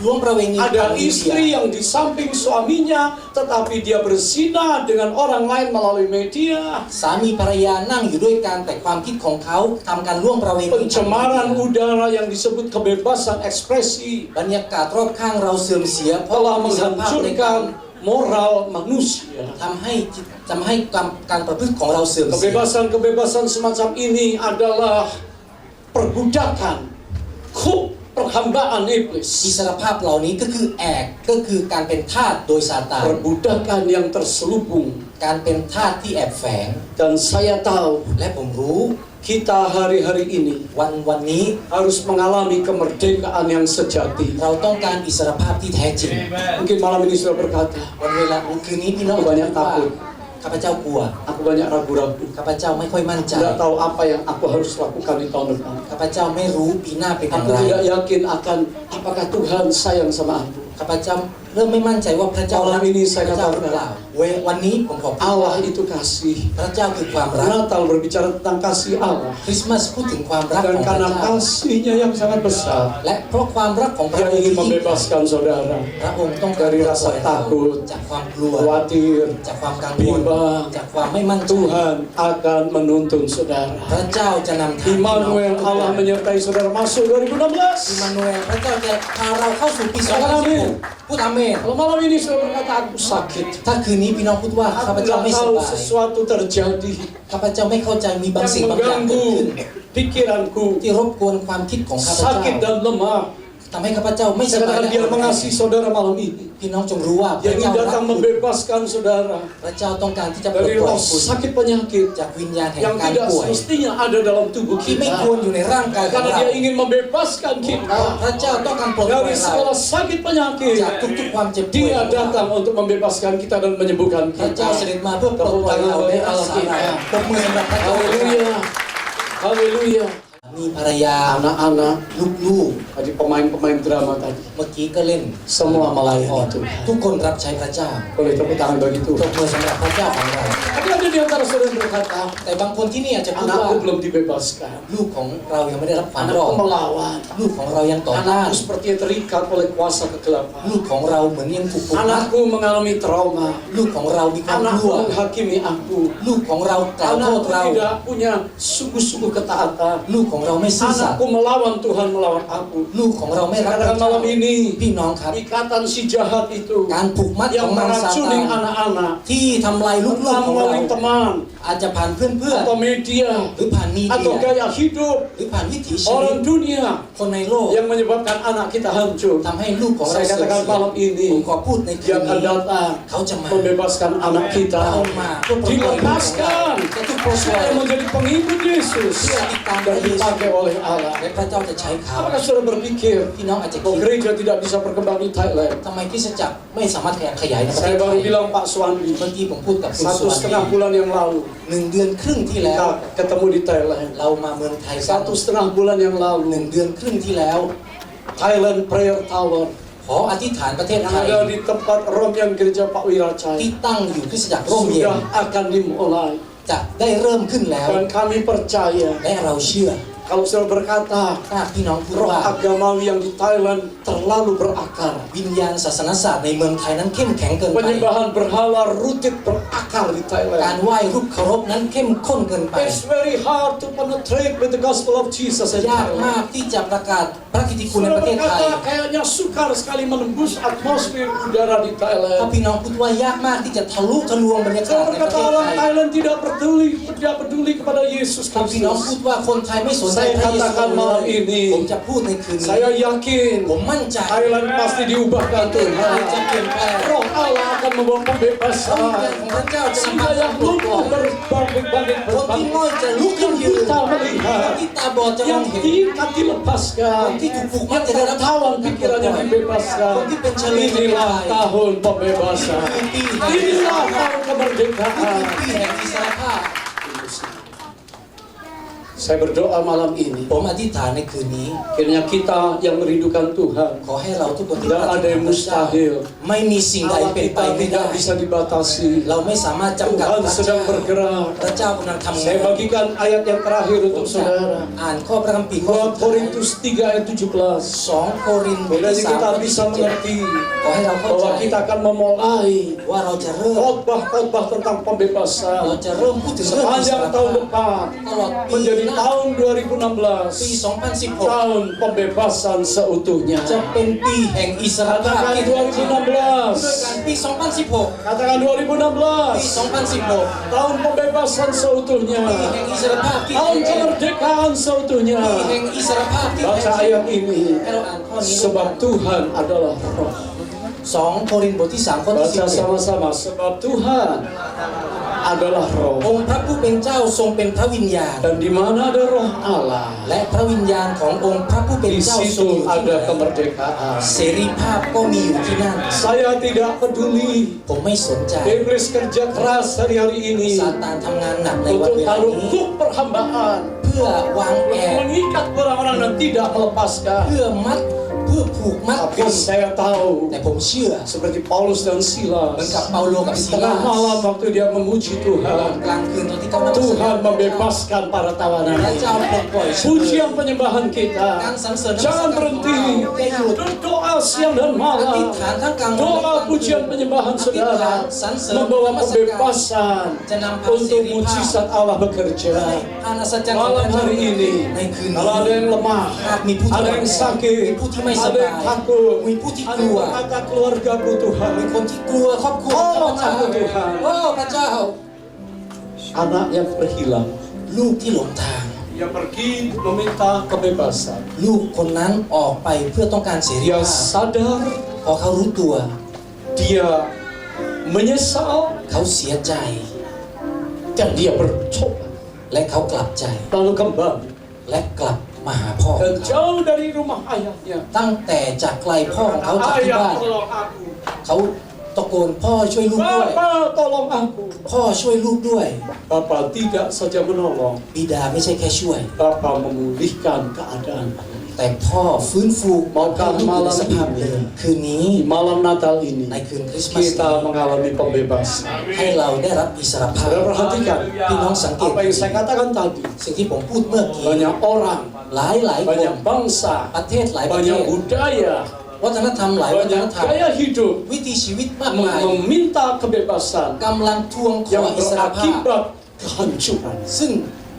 ล่วงประเวณี ada ทางมีเดีย istri yang di samping suaminya tetapi dia berzina dengan orang lain melalui media, สามีภรรยานั่งอยู่ด้วยกันแต่ความคิดของเขาทำการล่วงประเวณี pencemaran udara yang disebut kebebasan ekspresi บรรยากาศรอบข้างเราเสื่อมเสียเพราะ telah อิสรภาพในการ menghancurkan moral manusia. ทำให้การประพฤติของเราเสื่อมเสีย Kebebasan-kebebasan semacam ini adalah perbudakan, perhambaan อิ iblis. สรภาพเหล่านี้ก็คือก็คือการเป็นทาสโดยซาตาน Perbudakan yang terselubung. การเป็นทาสที่แอบแฝง Dan saya tahu และผมรู้ kita hari-hari ini วันนี้ harus mengalami kemerdekaan yang sejati. เราต้องการอิสรภาพที่แท้จริง Mungkin malam ini sudah berkata, วันเวลาคืนนี้พี่น้อง banyak ว่า takut. ข้าพเจ้ากลัว Aku banyak ragu-ragu. ข้าพเจ้าไม่ค่อยมั่นใจ Tidak tahu apa yang aku harus lakukan di tahun depan. ข้าพเจ้าไม่รู้ปีหน้าเป็นอย่าง Aku ไร tidak yakin akan apakah Tuhan sayang sama aku. ข้าพเจ้า เริ่มไม่มั่นใจว่าพระเจ้ารัก Malam ini พ saya ระเจ้าหรือเป katakan ล่าวันนี้ผมขอพูด Allah ว่า itu kasih. พระเจ้าคือความรัก Natal berbicara tentang kasih Allah. คริสต์มาสพูดถึงความรัก Dan ของพระ karena เจ้า kasihnya yang sangat besar, และเพราะความรักของพระ Dia องค์ ingin ที่ยิ่งใหญ่ membebaskan saudara พระองค์ต้องการ dari ปลด rasa ปล่อยเรา takut, จากความกลัว khawatir. จากความกังวล bimbang. จากความไม่มั่นใจ Tuhan akan menuntun พ saudara. ระเจ้าจะนำทางพี่น้อง Immanuel, ทุกคน Allah menyertai saudara masuk อิม 2016. มานูเอลพระเจ้าจะพาเราเข้าสู่ปี Amin. 2016พูดอาเมน Kalau malam ini saudara berkata aku sakit, ถ้าคืนนี้พี่น้องพูดว่าข้า aku พเจ้า nggak ไม่ส tahu บาย sesuatu terjadi ข้าพเจ้าไม่เข้าใจมีบางสิ่ง yang บางอย่างเกิดขึ้น mengganggu pikiranku, ที่รบกวนความคิดของข้าพเจ้า sakit dan lemah. ทำให้ข้าพเจ้าไม่ส Saya บาย katakan และ Dia mengasihi saudara malam ini. พี่น้องจงรู้ว่าพ Dia ระเจ้า ingin รัก datang คุณ membebaskan saudara พระเจ้าต้องการที่จะปลด dari ปล่อย roh คุณ sakit penyakit จากวิญญาณแห่ง yang การ tidak ป่วย semestinya ada dalam tubuh ที่ไม่ kita. ควรอยู่ในร่างกายของ Karena เรา Dia ingin membebaskan พ kita ระเจ้าต้องการปลดปล่อย dari เรา segala sakit penyakit. จากทุกๆความเจ็บป่วย Dia datang untuk membebaskan kita dan menyembuhkan พระเจ้า kita. เสด็จมาเพื่อปลดปล่อยเราและรักษาเราปรบมือสำหรับพระเจ้า Haleluya. Haleluya. มีภรรยา Anak-anak, ลูก tadi pemain-pemain drama tadi, ๆเมื่อกี้ก็เล่น semua melayani Tuhan. ทุกคนรับใช้พระเจ้า Boleh tepuk tangan bagi ปร Tuhan. บมือสำหรับพระเจ้าของเรา Tapi ada di antara saudara yang berkata, แต่บางคนที่นี่อาจจะพูดว่า anakku belum dibebaskan. ลูกของเรายังไม่ได้รับความรอ Anakku ด melawan. ลูกของเรายังต่อต้าน Anakku sepertinya terikat oleh kuasa kegelapan. ลูกของเราเหมือนยังถูกปลุกมัด Anakku mengalami trauma. ลูกของเรามีความก Anakku ลัว menghakimi aku. ลูกของเรากล่าวโทษ Anakku เรา tidak punya sungguh-sungguh ketaatan. ลูกของเราไม่ซื่อสัตย์ Anakku melawan Tuhan, melawan aku. ลูกของเราไม่รักพระ Katakan เจ้า malam ini, พี่น้องครับ ikatan si jahat itu การผูกมัดขอ yang งมารซา meracuni ตาน anak-anak, ที่ทำลายลูก entah ๆของเรา melalui teman อาจจะผ่านเพื่อน atau media ๆหรือผ่านมีเดี atau ย gaya hidup หรือผ่านวิถีชีวิต orang dunia คนในโลก yang menyebabkan anak kita hancur. ทำให้ลูกของเรา Saya เสื่อม katakan เสีย malam ini ผมขอพูดในคื dia น akan นี้ datang เขาจะมา membebaskan anak kita, เขามาเพื่อปลดปล่อยลูกของเรา dilepaskan จะถูกปลดปล่อย supaya menjadi pengikut Yesus เพื่อติดตามพ dan ระเยซู dipakai oleh Allah. และพระเจ้าจะใช้เขา Apakah saudara berpikir พี่น้องอาจจะ bahwa คิด gereja tidak bisa berkembang di Thailand? ทำไมคริสตจักรไม่สามารถขยายในประเท Saya ศไท baru ย bilang Pak Swandi, เมื่อกี้ผมพูดกับคุณสุวรร 1,5 ณ bulan yang lalu 1 เดือนครึ่งที่แล้ว kita ketemu di Thailand. เรามาเมืองไทยกัน 1,5 bulan yang 1 lalu เดือนครึ่งที่แล้ว Thailand Prayer Tower ขออธิษฐานประเทศ yang ไทย ada di tempat Rombongan Gereja Pak ที่ Wiracaya ตั้งอยู่คริสตจักรร่มเย็น sudah akan dimulai. จะได้เริ่มขึ้นแล้ว Dan kami percaya และเราเชื่อ kalau saudara berkata ถ้าพี่น้องพูด roh ว่า agamawi yang di Thailand terlalu berakar, วิญญาณศาสนศาสตร์ในเมืองไทยนั้นเข้มแข็งเกินไป penyembahan berhala rutin berakar di การ Thailand. ไหว้รูปเคารพนั้นเข้มข้นเกินไป It's very hard to penetrate with the gospel of Jesus in ยาก Thailand. มากที่จะประกาศพระกิตติคุณใน Saudara ประเทศไทย berkata kayaknya sukar sekali menembus atmosfer udara di ถ้า Thailand. พี่น้องพูดว่ายากมากที่จะทะลุทะลวงบรรยากาศ Saudara ในประ berkata เทศ orang ไทย Thailand tidak peduli kepada Yesus ถ้าพี่น้องพู Kristus. ดว่าคนไทยไม่สนใจพระเยซู Saya katakan malam ini, ผมจะพูดในคืนนี้ Saya yakin ผมมั่นใจ Thailand pasti diubahkan จะ Tuhan. เปลี่ยนแปลง Roh Allah akan membawa พระวิญญาณ pembebasan. ของพระเจ้าจะนำ Sehingga พา yang ปลดปล่อ lumpuh ย berbangkit คนที่ง่อยจะลุกขึ้นยืน Kita คน melihat ที่ตาบอดจะมอง yang เห็น diikat คน dilepaskan, ที่ถูกผูกมัด yang จะได้รับ tertawan pikirannya คน dibebaskan. ที่เป็นเฉลียว Inilah tahun pembebasan. คือปีแห่งอิส Inilah รภาพ tahun kemerdekaan. ปีแห่งอิสรภาพ Saya berdoa malam ini, ผมอธิษฐานในคืนนี้ kiranya kita yang merindukan Tuhan, ขอให้เราทุกคนที่ tidak ada yang mustahil. ไม่มีสิ่งใด Allah เป็นไป kita ไม่ได้ tidak bisa dibatasi. เราไม่สามารถจำกัด Tuhan พระเจ้า sedang bergerak. พระเจ้ากำลังทำงา Saya น bagikan ayat yang terakhir ผม untuk จะ saudara. อ่านข้อพระคัมภีร์ข้อ 2 สุดท้าย Korintus 3 ayat 17. 2 โครินธ์บท Kiranya ที่3 kita ข้อที่ bisa 17 mengerti ขอให้เราเข้า bahwa ใจ kita akan memulai ว่าเราจะเริ่ม khotbah-khotbah tentang เรา pembebasan จะเริ่มพูดถึงเรื่องอิส sepanjang รภา tahun พ depan ตลอดปี menjadi หน้า tahun ปี 2016, 2016 tahun pembebasan seutuhnya. จะเป็นปีแห่งอิสรภาพ Katakan ที่แท้จริงด้วยการ 2016. ปี 2016 Katakan ปี 2016. 2016 Tahun pembebasan seutuhnya. ปีแห่งอิสรภาพที่ Tahun แท้จริง kemerdekaan seutuhnya. ปีแห่งอิสรภาพที่แท้ Baca จริง ayat ini. ให้เราอ่านข้อนี้ด้วย Sebab Tuhan adalah roh. 2 โครินธ์บทที่ 3 ข้อที่ Baca 17 sama-sama. Sebab Tuhan adalah roh. องค์พระผู้เป็นเจ้าทรงเป็นพระวิญญาณ Dan di mana ada roh Allah, และพระวิญญาณขององค์พระผู้เป็น di เจ้าทรง situ อยู่ที่ไหน ada kemerdekaan. เสรีภาพก็มีอยู่ที่นั่น Saya tidak peduli ผมไม่สนใจ Iblis kerja keras hari-hari ini ซาตานทำงานหนักในวัน untuk เวลา taruh นี้ hook perhambaan, เพื่อวางแผ untuk น mengikat orang-orang dan tidak melepaskan. เพื่อมัดผู้ พื่อผูกมัด Tapi คน saya tahu แต่ผมเชื่อ seperti Paulus dan เหมือนกับ Silas เปาโลกับซีลา tengah ส malam waktu dia memuji ตอน Tuhan, กลางคืนตอนที่เขานมัส Tuhan การ membebaskan para พระ tawanan. เจ้าปลดปล่อย Pujian penyembahan kita การสรรเสริญ jangan berhenti. อย่าหยุด Berdoa siang dan อธิษ malam. ฐานทั้งกลางวันและก Doa ลางคืน pujian penyembahan อธิษฐา saudara นสรรเสริญ membawa นมัสการ pembebasan จะนำพาเส untuk รีภาพ mujizat Allah bekerja. พาอัศจรรย์ของพ Malam ระเจ้า hari ini, ในคืน kalau นี้ ada yang lemah, หากมีผู้ที่ ada อ่อน yang แอ sakit, มีผู้ที่ไม่ส ada บา yang ย takut, มีผู้ที่ก ada ลัว yang berkata keluargaku มี Tuhan, คนที่กลัวครอบครัวของพระเจ้า Tuhan. โอ้พระเจ้า anak yang terhilang. ลูกที่หลงทาง Dia pergi meminta kebebasan. ลูกคนนั้นออกไปเพื่อต้องการเสรี Dia ภาพ sadar, พอเขารู้ตัว dia menyesal, เขาเสียใจ dan dia bertobat. และเขากลับใจ Lalu kembali และกลับมาหาพ่อของ dan เขา jauh dari rumah ayahnya. ตั้งแต่จากไกลพ่อของเขาจากที่ Ayah บ้าน tolong aku. เขาตะโกนพ่อช่วยลูกด้วย Bapa tolong aku. พ่อช่วยลูกด้วย Bapa tidak saja menolong, บิดาไม่ใช่แค่ช่วย Bapa memulihkan keadaan. แต่พ่อฟื้นฟูให้ลูกอยู่ในสภาพเดิมคืนนี้ Di malam Natal ini ในคืนคริสต์มาส kita mengalami pembebasan. ให้เราได้รับอิสรภาพ Saudara perhatikan พี่น้องสังเกต apa yang saya katakan tadi. สิ่งที่ผมพูดเมื่อกี้ Banyak orang, หลายคน banyak bangsa, ประเทศหลายประเท banyak ศ budaya, วัฒนธรรมหลายวัฒน banyak ธรรม gaya hidup วิถีชีวิตมากมาย meminta kebebasan กำลังทวงขอ yang อิสรภาพ berakibat kehancuran. ซึ่ง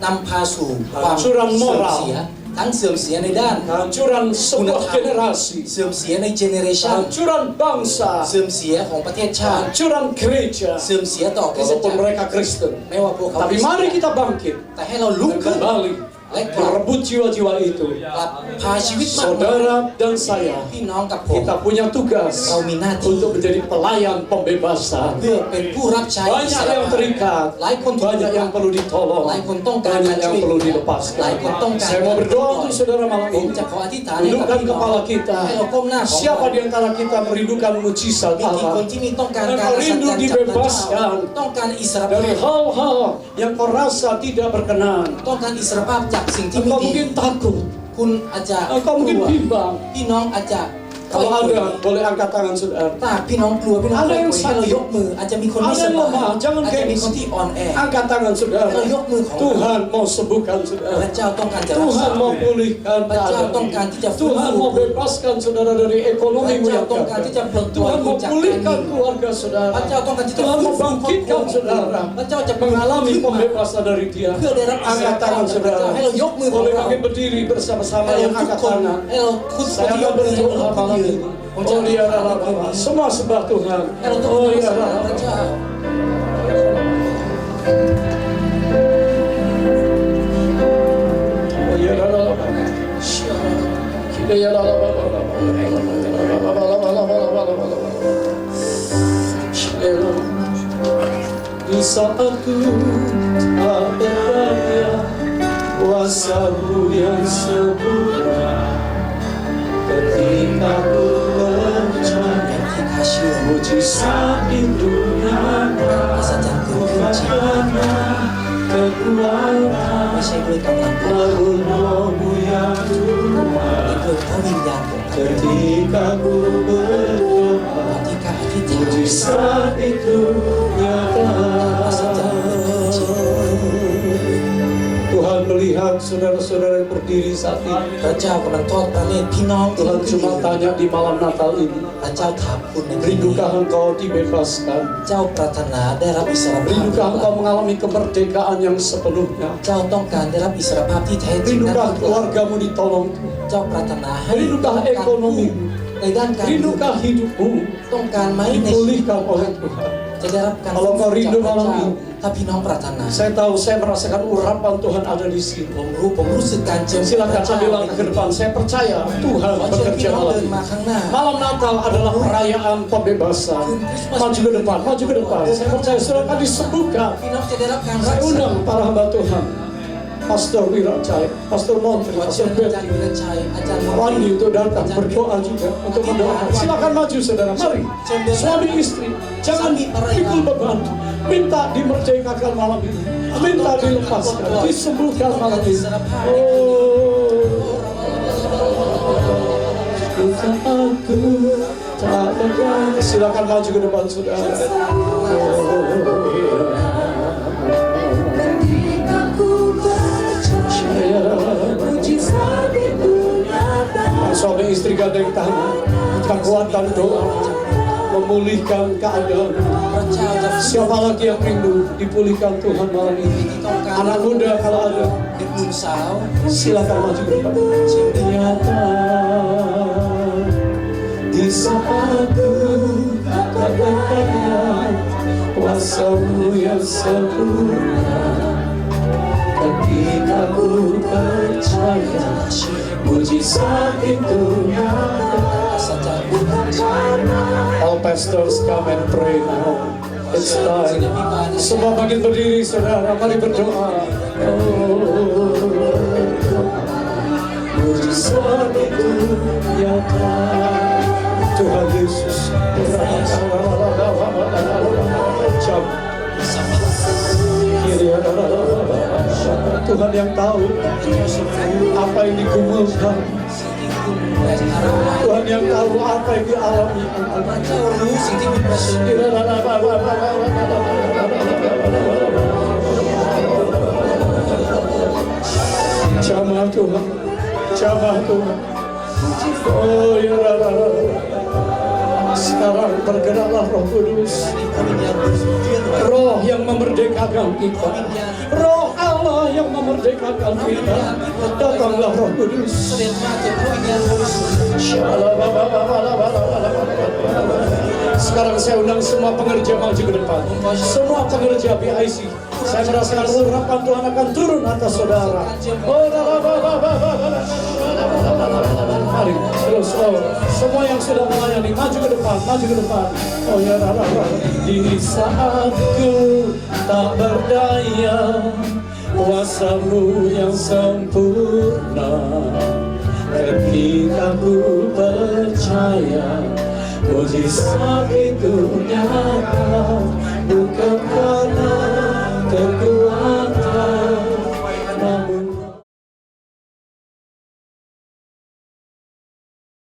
นำพาสู่ความ Kehancuran เสื่อม moral เสียทั้งเสื่อมเสียในด้าน Kehancuran sebuah generasi, เสื่อมเสียในเจเนเรชัน kehancuran bangsa, เสื่อมเสียของประเทศชาติ kehancuran gereja, เสื่อมเสียต่อคริสต walaupun จักร mereka Kristen. ไม่ว่าพวกเขา Tapi mari kita bangkit แต่ให้เราลุก dan ขึ้น kembali และกลับ merebut jiwa-jiwa itu. กลับพาชีวิตมากมาย Saudara dan saya, พี่น้องกับผม kita punya tugas เรามีหน้าที่ untuk menjadi pelayan pembebasan. เพื่อเป็นผู้รับใช้อิ Banyak สร yang ภาพ terikat, หลายคนถูก banyak yang perlu ditolong, หลายคนต้องการ banyak การ yang ช่วย perlu เหลือหลาย dilepaskan. คนต้องการ Saya mau berdoa untuk saudara malam ผม ini. จะขออธิษฐานให้กับ Tundukkan พี่น้อง kepala kita. ให้เราก้มหน้าของ Siapa di antara kita merindukan mujizat มีกี่คน Allah ที่มีต้องการ dan การอัศ rindu จรรย์จากพระเจ้า dibebaskan ต้องการอิสรภา dari พ hal-hal yang kau rasa tidak berkenan. ต้องการอิสรภาพจากสิ่งที่ไม่ Engkau ดี mungkin takut, คุณอาจจะ engkau ก mungkin ลัว bimbang. พี่น้องอาจจะ Kalau ada, boleh angkat tangan saudara. ถ้าหากพี่น้องกลัวพี่น้อง Ada yang ให้เรา sakit. ยกมืออาจจะมีคนไม่ Ada ส yang บาย lemah, jangan อาจจะมีคน gengsi. ที่อ่อนแอ Angkat tangan saudara. Kalau yukมือของ Tuhan mau sembuhkan พ saudara. ระเจ้าต้องการจะรักษา Tuhan mau pulihkan พระเจ้า keadaan. ต้องการที่จะฟื้น Tuhan ฟู mau bebaskan saudara dari พระ ekonomimu เจ้า yang ต้องการ gagal. ที่จะปลดปล่อย Tuhan คุณ mau จากการ pulihkan นี้ keluarga saudara. พระเจ้าต้องการที่จะ Tuhan ฟื้น mau ฟูครอบครัว bangkitkan saudara. พระเจ้าจะ Mengalami ขึ้นมา pembebasan dari dia. เพื่อได้รับอิสร Angkat ภาพ tangan จากพระเจ้า saudara. ให้เรายกมือของ Boleh เรา makin berdiri bersama-sama ให้เรา yang ทุก angkat คน tangan. ให้เราทุกคน Saya ที่ย akan กมือให้เรา berdoa ลุกขึ้น malam ยืน ini. ผมจะ Oh อธิษ dia ฐานใน adalah คืน Bapa. นี้ Semua sembah Tuhan. ให้เราทุก Oh คน dia สรร adalah พระเจ้า Oh dia adalah Bapa. Dia adalah Bapa. Di saat ku tak berdaya, kuasa-Mu yang sempurna, ketika ku percaya ที่ข้าเชื่อ mujizat itu nyata, อัศจรรย์เกิดขึ้นจริง karena kekuatan ไม่ใช่ด้วยกำลังของเรา namun Roh-Mu yang แต่ Tuhan. ด้วยพระวิญญาณของพระองค์ Ketika ku ต berdoa, อนที่ข้าอธิษฐาน mujizat itu nyata. Tuhan melihat saudara-saudara yang berdiri saat ini. พระเจ้ากำลังทอดพระเนตรพี่น้องที่ Tuhan ขึ้น cuma ยืน tanya di malam Natal ini, พระเจ้าถามคุณในคืนนี้ rindukkah engkau dibebaskan? เจ้าปรารถนาได้รับอิสรภาพ Rindukkah engkau mengalami kemerdekaan yang sepenuhnya? เจ้าต้องการได้รับอิสรภาพที่แท้จริงนั้น Rindukkah keluargamu ditolong? เจ้าปรารถนาให้ Rindukkah ต้องการ ekonomi? ในด้านการเงิน Rindukkah hidupmu ต้องการไหมในชีวิต dipulihkan oleh Tuhan? จะได้รับการ Kalau kau จาก rindu พระ malam เจ้า ini, ถ้าพี่น้องปรารถนา saya tahu saya merasakan urapan Tuhan ada di sini. ผมรู้สึกการเจิม Silakan ambil langkah ke depan. Saya percaya Tuhan ขอเชิญพี่ bekerja น้อง malam เดิน ini. มาข้างหน้า Malam Natal adalah perayaan pembebasan. Maju ke depan, maju ke depan. Saya percaya saudara akan disembuhkan. พี่น้องจะได้รับการรั Saya กษา undang para hamba Tuhan, Pastor Wiracaya, Pastor Montri, ขอเชิญ Pastor อาจาร Betty, ย์วิรชัยอาจารย์ Wandi untuk datang berdoa juga untuk mendoakan. Silakan maju saudara, mari. Suami istri, jangan pikul beban. Minta dimerdekakan malam ini. Minta dilepaskan, disembuhkan malam ini. Oh. Silakan maju ke depan saudara. Suami istri gandeng tangan, kekuatan doa memulihkan keadaan. Siapa lagi yang rindu dipulihkan Tuhan malam ini? Anak muda kalau ada, silakan maju ke depan. Nyata di saat ku tak berdaya, kuasa-Mu yang sempurna. Ketika ku percaya, mujizat itu nyata. All pastors come and pray now. It's time. Semua makin berdiri, saudara. Mari berdoa. Mujizat itu nyata. Tuhan Yesus. Tuhan yang tahu apa yang digumulkan. Tuhan yang tahu apa yang dialami. Jamah Tuhan, jamah Tuhan. Oh ya, sekarang bergeraklah Roh Kudus, Roh yang memerdekakan kita, Roh Allah yang memerdekakan kita. Datanglah Roh Kudus. Sekarang saya undang semua pengerja maju ke depan. Semua pengerja BIC, saya merasakan urapan Tuhan akan turun atas saudara. Mari, terus, semua yang sudah melayani maju ke depan, maju ke depan. Oh ya, di saat ku tak berdaya, kuasa-Mu yang sempurna. Ketika ku percaya, mujizat itu nyata. Bukan